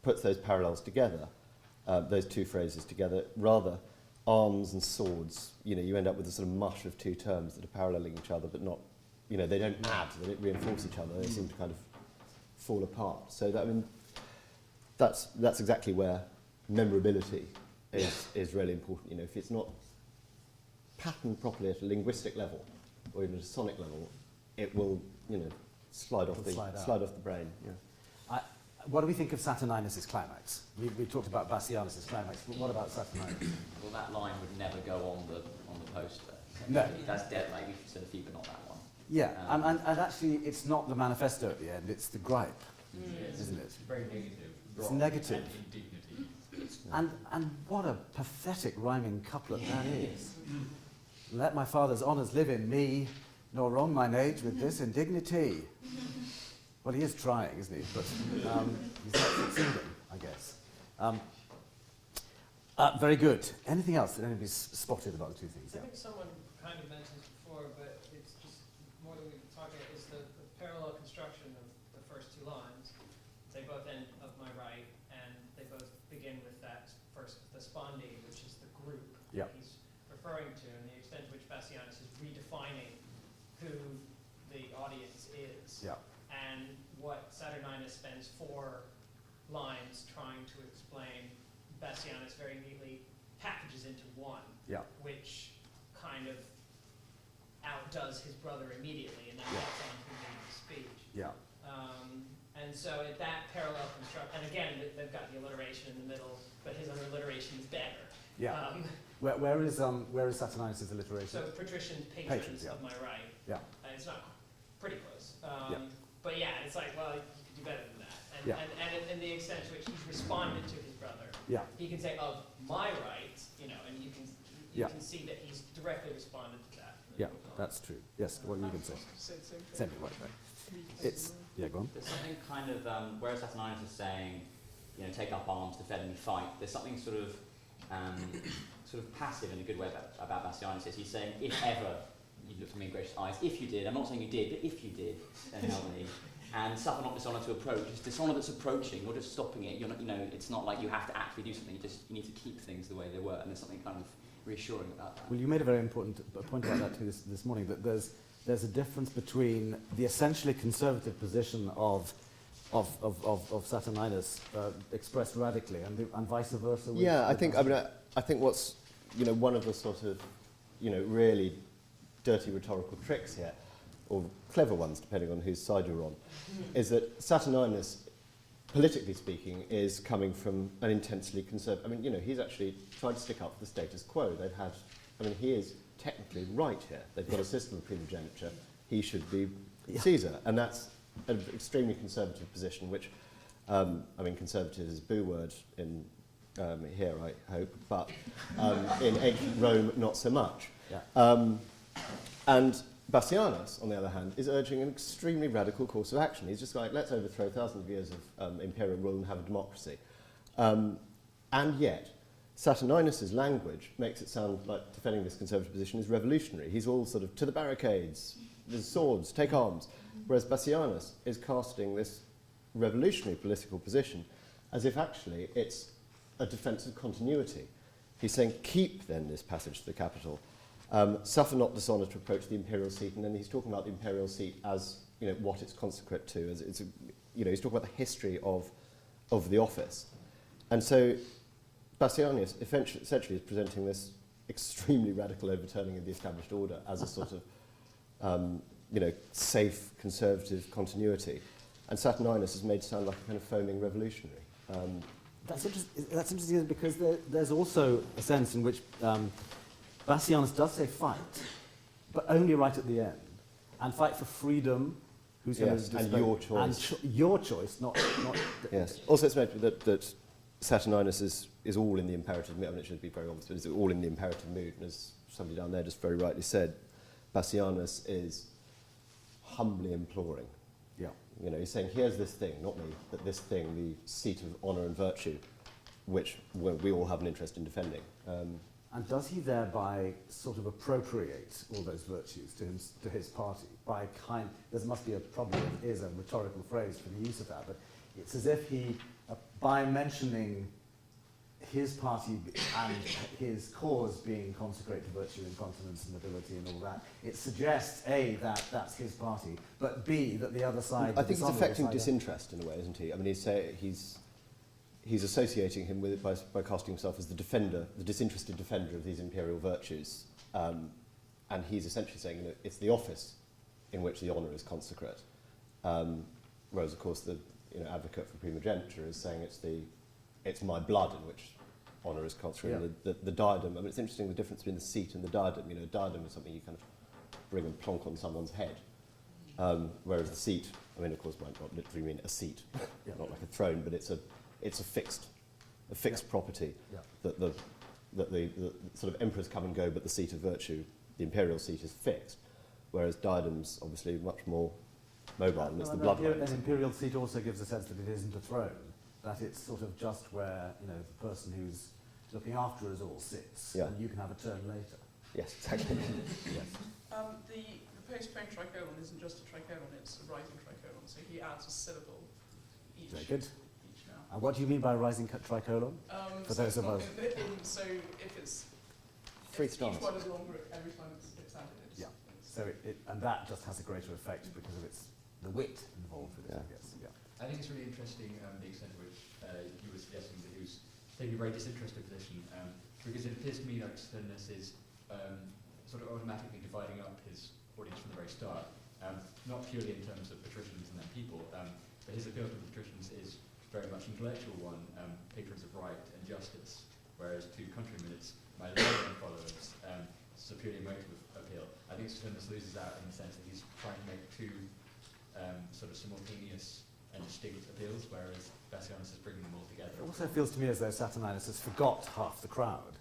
puts those parallels together, those two phrases together. Rather, arms and swords, you end up with a sort of mush of two terms that are paralleling each other, but not, they don't add, they don't reinforce each other. They seem to kind of fall apart. So that's exactly where memorability is really important. If it's not patterned properly at a linguistic level or even at a sonic level, it will, slide off the brain. Yeah. What do we think of Saturninus' climax? We talked about Bassianus' climax, but what about Saturninus? Well, that line would never go on the poster. No. That's dead, maybe for the people, not that one. Yeah, and actually it's not the manifesto at the end, it's the gripe, isn't it? It's very negative. It's negative. And indignity. And what a pathetic rhyming couplet that is. Let my father's honours live in me, nor wrong mine age with this indignity. Well, he is trying, isn't he? But he's not succeeding, I guess. Very good. Anything else that anybody's spotted about the two things? I think someone kind of mentioned it before, but it's just more than we can talk about, is the parallel construction of the first two lines. They both end of my right, and they both begin with that first, the spondee Bassianus is redefining who the audience is. Yeah. And what Saturninus spends 4 lines trying to explain, Bassianus very neatly packages into one, Yeah. which kind of outdoes his brother immediately, and then gets on who made the speech. Yeah. And so at that parallel construct, and again, they've got the alliteration in the middle, but his alliteration is better. Yeah. Where is Saturninus' alliteration? So patricians, patrons of my right. Yeah. It's not pretty close. Yeah. But yeah, it's like, well, you could do better than that. And, Yeah. and in the extent to which he's responded to his brother, Yeah. he can say, of my right, you know, and you can Yeah. see that he's directly responded to that. Yeah, that's true. Yes, what you can say. Same thing, right. It's, yeah, go on. There's something kind of, whereas Saturninus is saying, you know, take up arms, defend and fight, there's something sort of passive in a good way about Bassianus. He's saying, if ever you looked at me in gracious eyes, if you did, I'm not saying you did, but if you did, then help me. And suffer not dishonour to approach. It's dishonour that's approaching, you're just stopping it. You're not, you know, it's not like you have to actually do something, you need to keep things the way they were, and there's something kind of reassuring about that. Well, you made a very important point about that too this morning, that there's a difference between the essentially conservative position of Saturninus expressed radically and vice versa. Yeah, I think what's, you know, one of the sort of, you know, really dirty rhetorical tricks here, or clever ones depending on whose side you're on, is that Saturninus, politically speaking, is coming from an intensely conservative. I mean, you know, he's actually tried to stick up for the status quo. They've had, I mean, he is technically right here. They've got a system of primogeniture. He should be Caesar, and that's an extremely conservative position, which, I mean, conservative is a boo word in here, I hope, but in ancient Rome, not so much. Yeah. And Bassianus, on the other hand, is urging an extremely radical course of action. He's just like, let's overthrow thousands of years of imperial rule and have a democracy. And yet, Saturninus' language makes it sound like defending this conservative position is revolutionary. He's all sort of, to the barricades, there's swords, take arms. Whereas Bassianus is casting this revolutionary political position as if actually it's a defence of continuity. He's saying, keep then this passage to the capital. Suffer not dishonour to approach the imperial seat, and then he's talking about the imperial seat as, you know, what it's consecrate to. As it's, you know, he's talking about the history of the office, and so Bassianus essentially is presenting this extremely radical overturning of the established order as a sort of, you know, safe conservative continuity, and Saturninus is made to sound like a kind of foaming revolutionary. That's interesting because there's also a sense in which Bassianus does say fight, but only right at the end, and fight for freedom. Who's going to and your choice. And your choice, not yes. Also, it's meant that Saturninus is all in the imperative mood. I mean, it should be very obvious, but it's all in the imperative mood. And as somebody down there just very rightly said, Bassianus is humbly imploring. Yeah. You know, he's saying, here's this thing, not me, but this thing, the seat of honour and virtue, which we all have an interest in defending. And does he thereby sort of appropriate all those virtues to his party? There must be probably is a rhetorical phrase for the use of that, but it's as if he, by mentioning his party and his cause being consecrated to virtue, incontinence, nobility, and all that, it suggests A, that that's his party, but B, that the other side. I think he's affecting disinterest in a way, isn't he? I mean, he's associating him with it by casting himself as the defender, the disinterested defender of these imperial virtues, and he's essentially saying, you know, it's the office in which the honour is consecrate, whereas of course the advocate for primogeniture is saying it's my blood in which honour is consecrated. Yeah. The diadem. I mean, it's interesting the difference between the seat and the diadem. You know, a diadem is something you kind of bring and plonk on someone's head, whereas the seat, I mean, of course, might not literally mean a seat, not like a throne, but it's a fixed property that the sort of emperors come and go, but the seat of virtue, the imperial seat, is fixed. Whereas diadems, obviously, much more mobile, and it's the bloodline. An imperial seat also gives a sense that it isn't a throne, that it's sort of just where, you know, the person who's looking after us all sits, and you can have a turn later. Yes, exactly. Yes. The post-point tricolon isn't just a tricolon; it's a rising tricolon. So he adds a syllable each. Very good. And what do you mean by rising tricolon? For those of us. So if it's 3 stars. Each word is longer every time it's added. Yeah. So and that just has a greater effect because of the wit involved with it, I guess. Yeah. I think it's really interesting the extent to which you were suggesting that he was taking a very disinterested position, because it appears to me like Sternness is sort of automatically dividing up his audience from the very start, not purely in terms of patricians and then people, but his appeal to the patricians is very much intellectual one, patrons of right and justice, whereas to countrymen it's my loving followers, it's a purely emotive appeal. I think Sternness loses out in the sense that he's trying to make two sort of simultaneous and distinct appeals, whereas Bassianus is bringing them all together. It also feels to me as though Saturninus has forgot half the crowd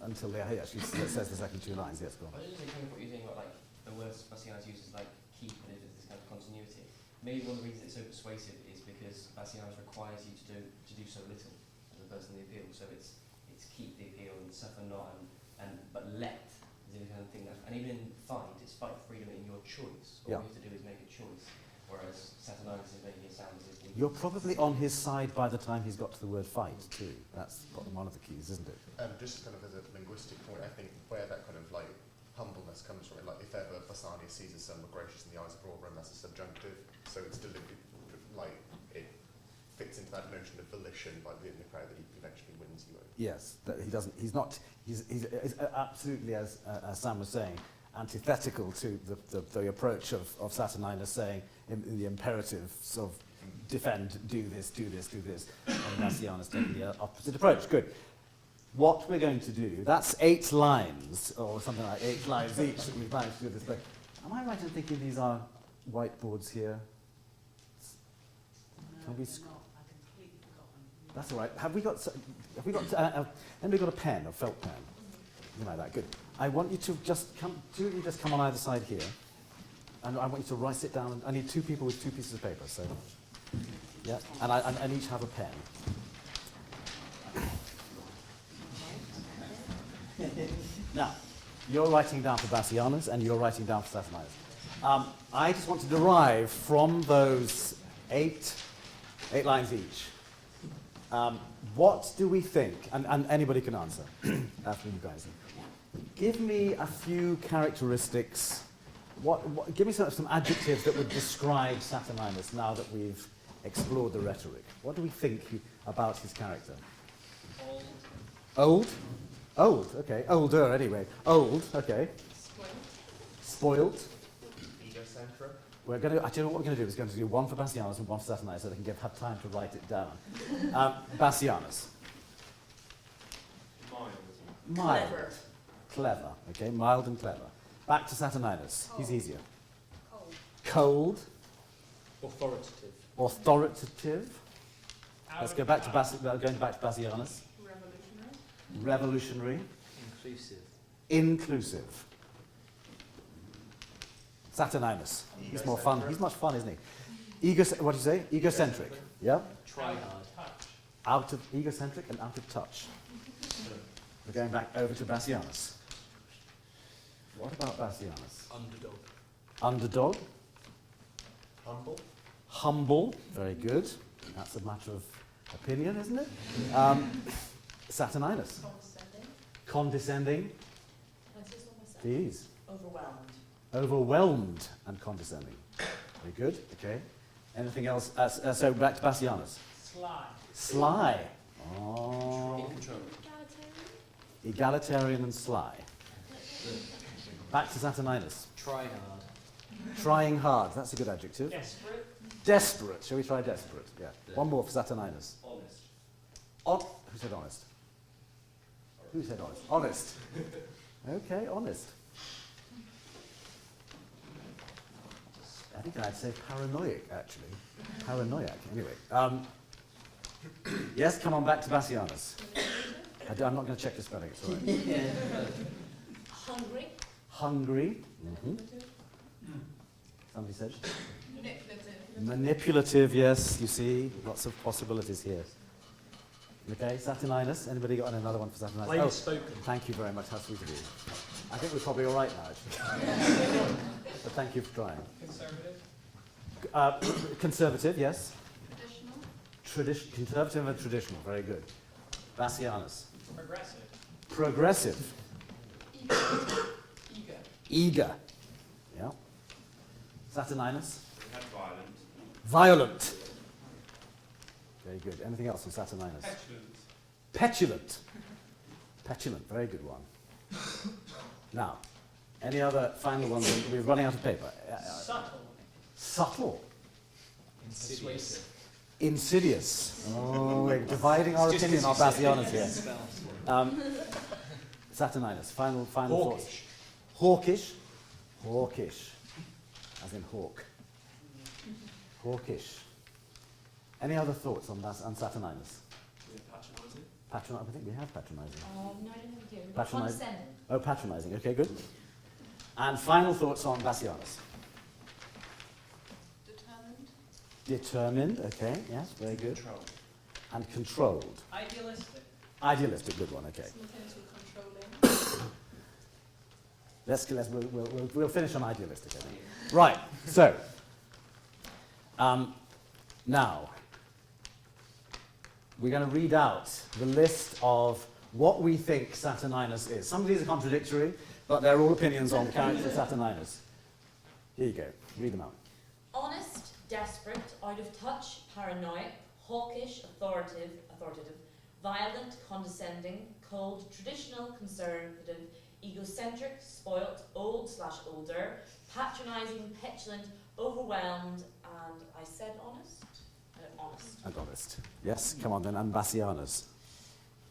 until he actually says the second 2 lines. Yes, go on. I was just thinking of what you're saying about like the words Bassianus uses, like keep, and there's this kind of continuity. Maybe one of the reasons it's so persuasive is because Bassianus requires you to do so little as a person in the appeal. So it's keep the appeal and suffer not, but let is the kind of thing that. And even in fight, it's fight for freedom in your choice. All you have to do is make a choice. Whereas Saturninus is making it sound as if You're probably on his side by the time he's got to the word fight, too. That's one of the keys, isn't it? Just kind of as a linguistic point, I think where that kind of like humbleness comes from, like if ever Bassanio sees his son were gracious in the eyes of Rotherham, that's a subjunctive, so it's delivered like it fits into that notion of volition, like within the crowd that he eventually wins you over. Yes, that he doesn't. He's not. He's absolutely, as Sam was saying, antithetical to the approach of Saturninus saying in the imperative sort of defend, do this, do this, do this, and Bassianus taking the opposite approach. Good. What we're going to do, that's 8 lines, or something like 8 lines each that we've managed to do this book. Am I right in thinking these are whiteboards here? Can we that's all right. Have we got anybody got a pen, a felt pen? Something like that. Good. I want you to just come on either side here, and I want you to write it down. I need 2 people with 2 pieces of paper. So, yeah, and each have a pen. Now, you're writing down for Bassianus, and you're writing down for Saturninus. I just want to derive from those 8 lines each. What do we think? And anybody can answer after you guys. Give me a few characteristics. Give me some adjectives that would describe Saturninus now that we've explored the rhetoric. What do we think about his character? Old? Old, okay. Older, anyway. Old, okay. Spoiled. Egocentric. I tell you what we're going to do is going to do one for Bassianus and one for Saturninus so they can have time to write it down. Bassianus. Mild. Clever, okay, mild and clever. Back to Saturninus. He's easier. Cold. Authoritative. Authoritative. Let's go back to Bassianus. Revolutionary. Inclusive. Saturninus. He's more fun. He's much fun, isn't he? What do you say? Egocentric. Yeah? Try hard. Egocentric and out of touch. We're going back over to Bassianus. What about Bassianus? Underdog. Underdog. Humble. Humble. Very good. That's a matter of opinion, isn't it? Saturninus. Condescending. Please. Overwhelmed. Overwhelmed and condescending. Very good. Okay. Anything else? So back to Bassianus. Sly. Sly. Oh. Egalitarian and sly. Back to Saturninus. Try hard. Trying hard. That's a good adjective. Desperate. Desperate. Shall we try desperate? Yeah. One more for Saturninus. Honest. Who said honest? Who said honest? Honest. Okay, honest. I think I'd say paranoid, actually. Paranoiac, anyway. Yes, come on, back to Bassianus. I'm not going to check the spelling, it's all right. Hungry. Hungry. Mm-hmm. Somebody said? Manipulative. Manipulative, yes, you see. Lots of possibilities here. Okay, Saturninus. Anybody got another one for Saturninus? Plain spoken. Thank you very much. How sweet of you. I think we're probably all right now, actually. But thank you for trying. Conservative. Conservative, yes. Traditional. Conservative and traditional. Very good. Bassianus. Progressive. Progressive. Eager. Yeah. Saturninus? We had violent. Violent. Very good. Anything else on Saturninus? Petulant. Petulant. Petulant. Very good one. Now, any other final ones? We're running out of paper. Subtle. Subtle. Insidious. Insidious. Oh, we're dividing our opinion on Bassianus here. Saturninus. Final thoughts. Hawkish. Hawkish. As in hawk. Hawkish. Any other thoughts on Saturninus? Patronising. I think we have patronising. No, I don't think we do. Patronising. Condescending. Oh, patronising. Okay, good. And final thoughts on Bassianus. Determined. Okay, yes, very good. Controlled. And controlled. Idealistic. Idealistic, good one. Okay. Simultaneously controlling. We'll finish on idealistic. I think. Right. So now we're going to read out the list of what we think Saturninus is. Some of these are contradictory, but they're all opinions on the character of Saturninus. Here you go. Read them out. Honest, desperate, out of touch, paranoid, hawkish, authoritative, violent, condescending, cold, traditional, conservative, egocentric, spoilt, old/older, patronising, petulant, overwhelmed, and I said honest? Honest. And honest. Yes, come on then, and Bassianus.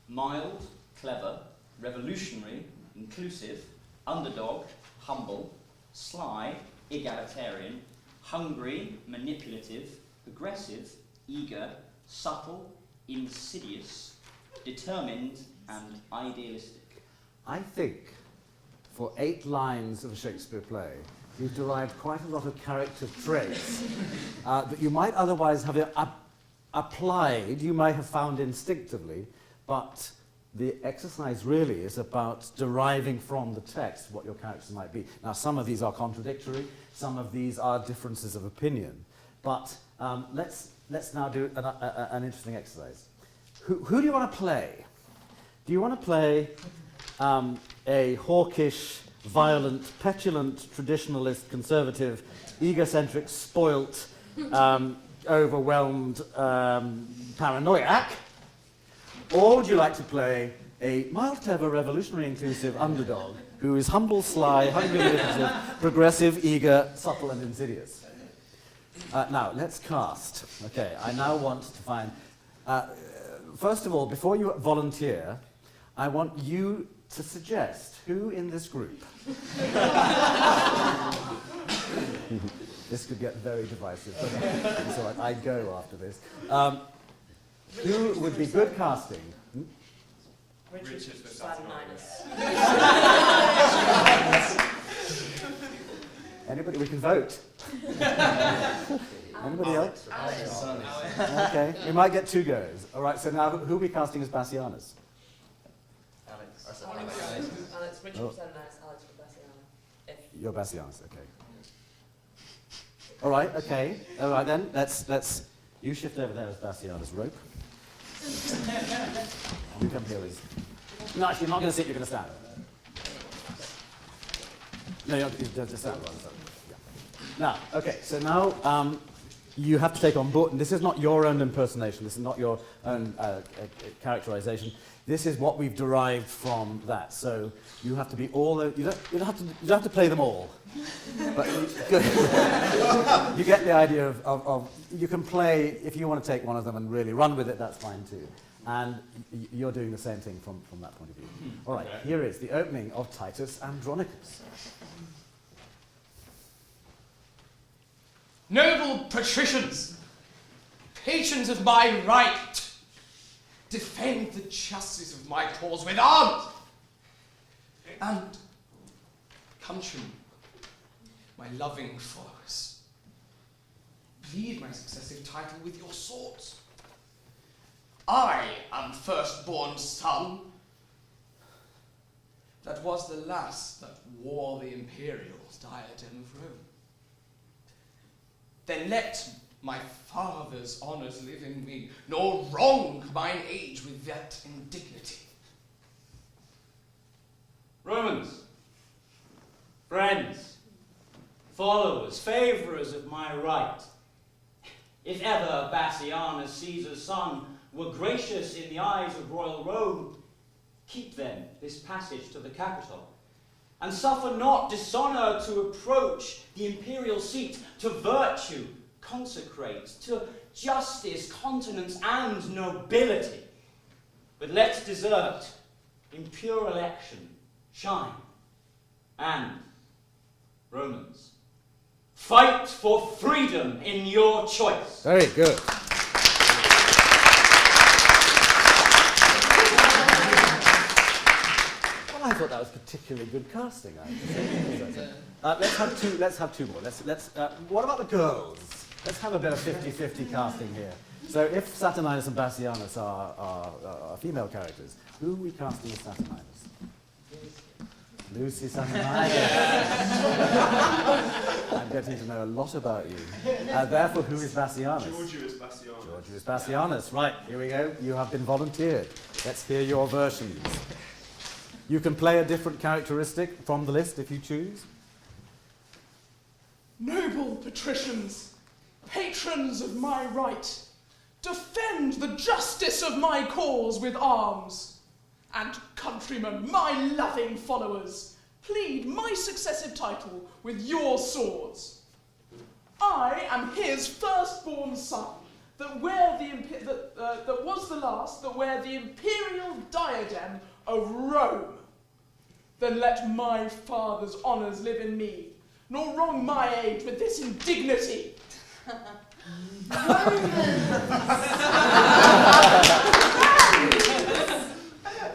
Mild, clever, revolutionary, inclusive, underdog, humble, sly, egalitarian, hungry, manipulative, aggressive, eager, subtle, insidious, determined, and idealistic. I think for 8 lines of a Shakespeare play, you've derived quite a lot of character traits that you might otherwise have applied, you might have found instinctively, but the exercise really is about deriving from the text what your characters might be. Now, some of these are contradictory, some of these are differences of opinion, but let's now do an interesting exercise. Who do you want to play? Do you want to play a hawkish, violent, petulant, traditionalist, conservative, egocentric, spoilt, overwhelmed paranoiac? Or would you like to play a mild, clever, revolutionary, inclusive underdog who is humble, sly, hungry, manipulative, progressive, eager, subtle, and insidious? Now, let's cast. Okay, I now want to find... first of all, before you volunteer, I want you to suggest who in this group... This could get very divisive, but so I go after this. Who would be good casting? Richard for Saturninus. Anybody? We can vote. Anybody else? Alex. Okay, we might get 2 goes. All right, so now who are we casting as Bassianus? Alex. Alex, Richard Oh. for Saturninus, Alex for Bassianus. You're Bassianus, okay. All right, okay. All right then, let's you shift over there as Bassianus. Rope. You come here as... No, actually, you're not going to sit, you're going to stand. No, you're just stand. Yeah. Now, okay, so now you have to take on board, and this is not your own impersonation, this is not your own characterization. This is what we've derived from that. So you have to be all. You don't have to play them all. But you get the idea of you can play if you want to take one of them and really run with it. That's fine too. And you're doing the same thing from that point of view. All right. Okay. Here is the opening of Titus Andronicus. Noble patricians, patrons of my right, defend the justice of my cause with arms. And countrymen, my loving followers, plead my successive title with your swords. I am firstborn son that was the last that wore the imperial diadem of Rome. Then let my father's honours live in me, nor wrong mine age with that indignity. Romans, followers, favourers of my right. If ever Bassianus, Caesar's son, were gracious in the eyes of royal Rome, keep then this passage to the capital, and suffer not dishonour to approach the imperial seat, to virtue consecrate, to justice, continence, and nobility. But let desert, impure election, shine, and, Romans, fight for freedom in your choice. Very good. Well, I thought that was particularly good casting. I have to say. Let's have two more. What about the girls? Let's have a bit of 50-50 casting here. So if Saturninus and Bassianus are female characters, who are we casting as Saturninus? Lucy Saturninus. I'm getting to know a lot about you. Therefore, who is Bassianus? Georgius Bassianus. Georgius Bassianus. Right, here we go. You have been volunteered. Let's hear your versions. You can play a different characteristic from the list if you choose. Noble patricians, patrons of my right, defend the justice of my cause with arms. And countrymen, my loving followers, plead my successive title with your swords. I am his firstborn son, that was the last that wear the imperial diadem of Rome. Then let my father's honours live in me, nor wrong my age with this indignity.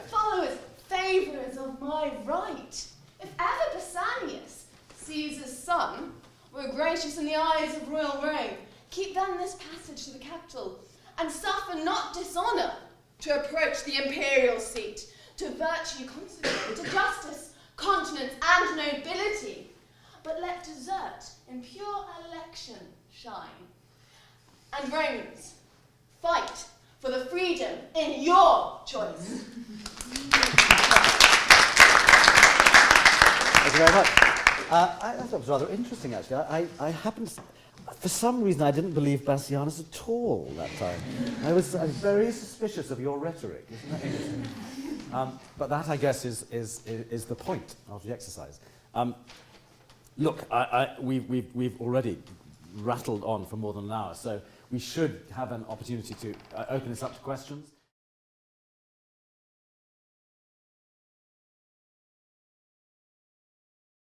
Followers, favourers of my right. If ever Pausanias, Caesar's son, were gracious in the eyes of royal Rome, keep then this passage to the capital, and suffer not dishonour to approach the imperial seat, to virtue consecrate, to justice, continence, and nobility. But let desert in pure election shine. And Romans, fight for the freedom in your choice. Thank you very much. That was rather interesting, actually. I happened to, for some reason, I didn't believe Bassianus at all that time. I was very suspicious of your rhetoric. Isn't that interesting? But that, I guess, is the point of the exercise. Look, we've already rattled on for more than an hour, so we should have an opportunity to open this up to questions.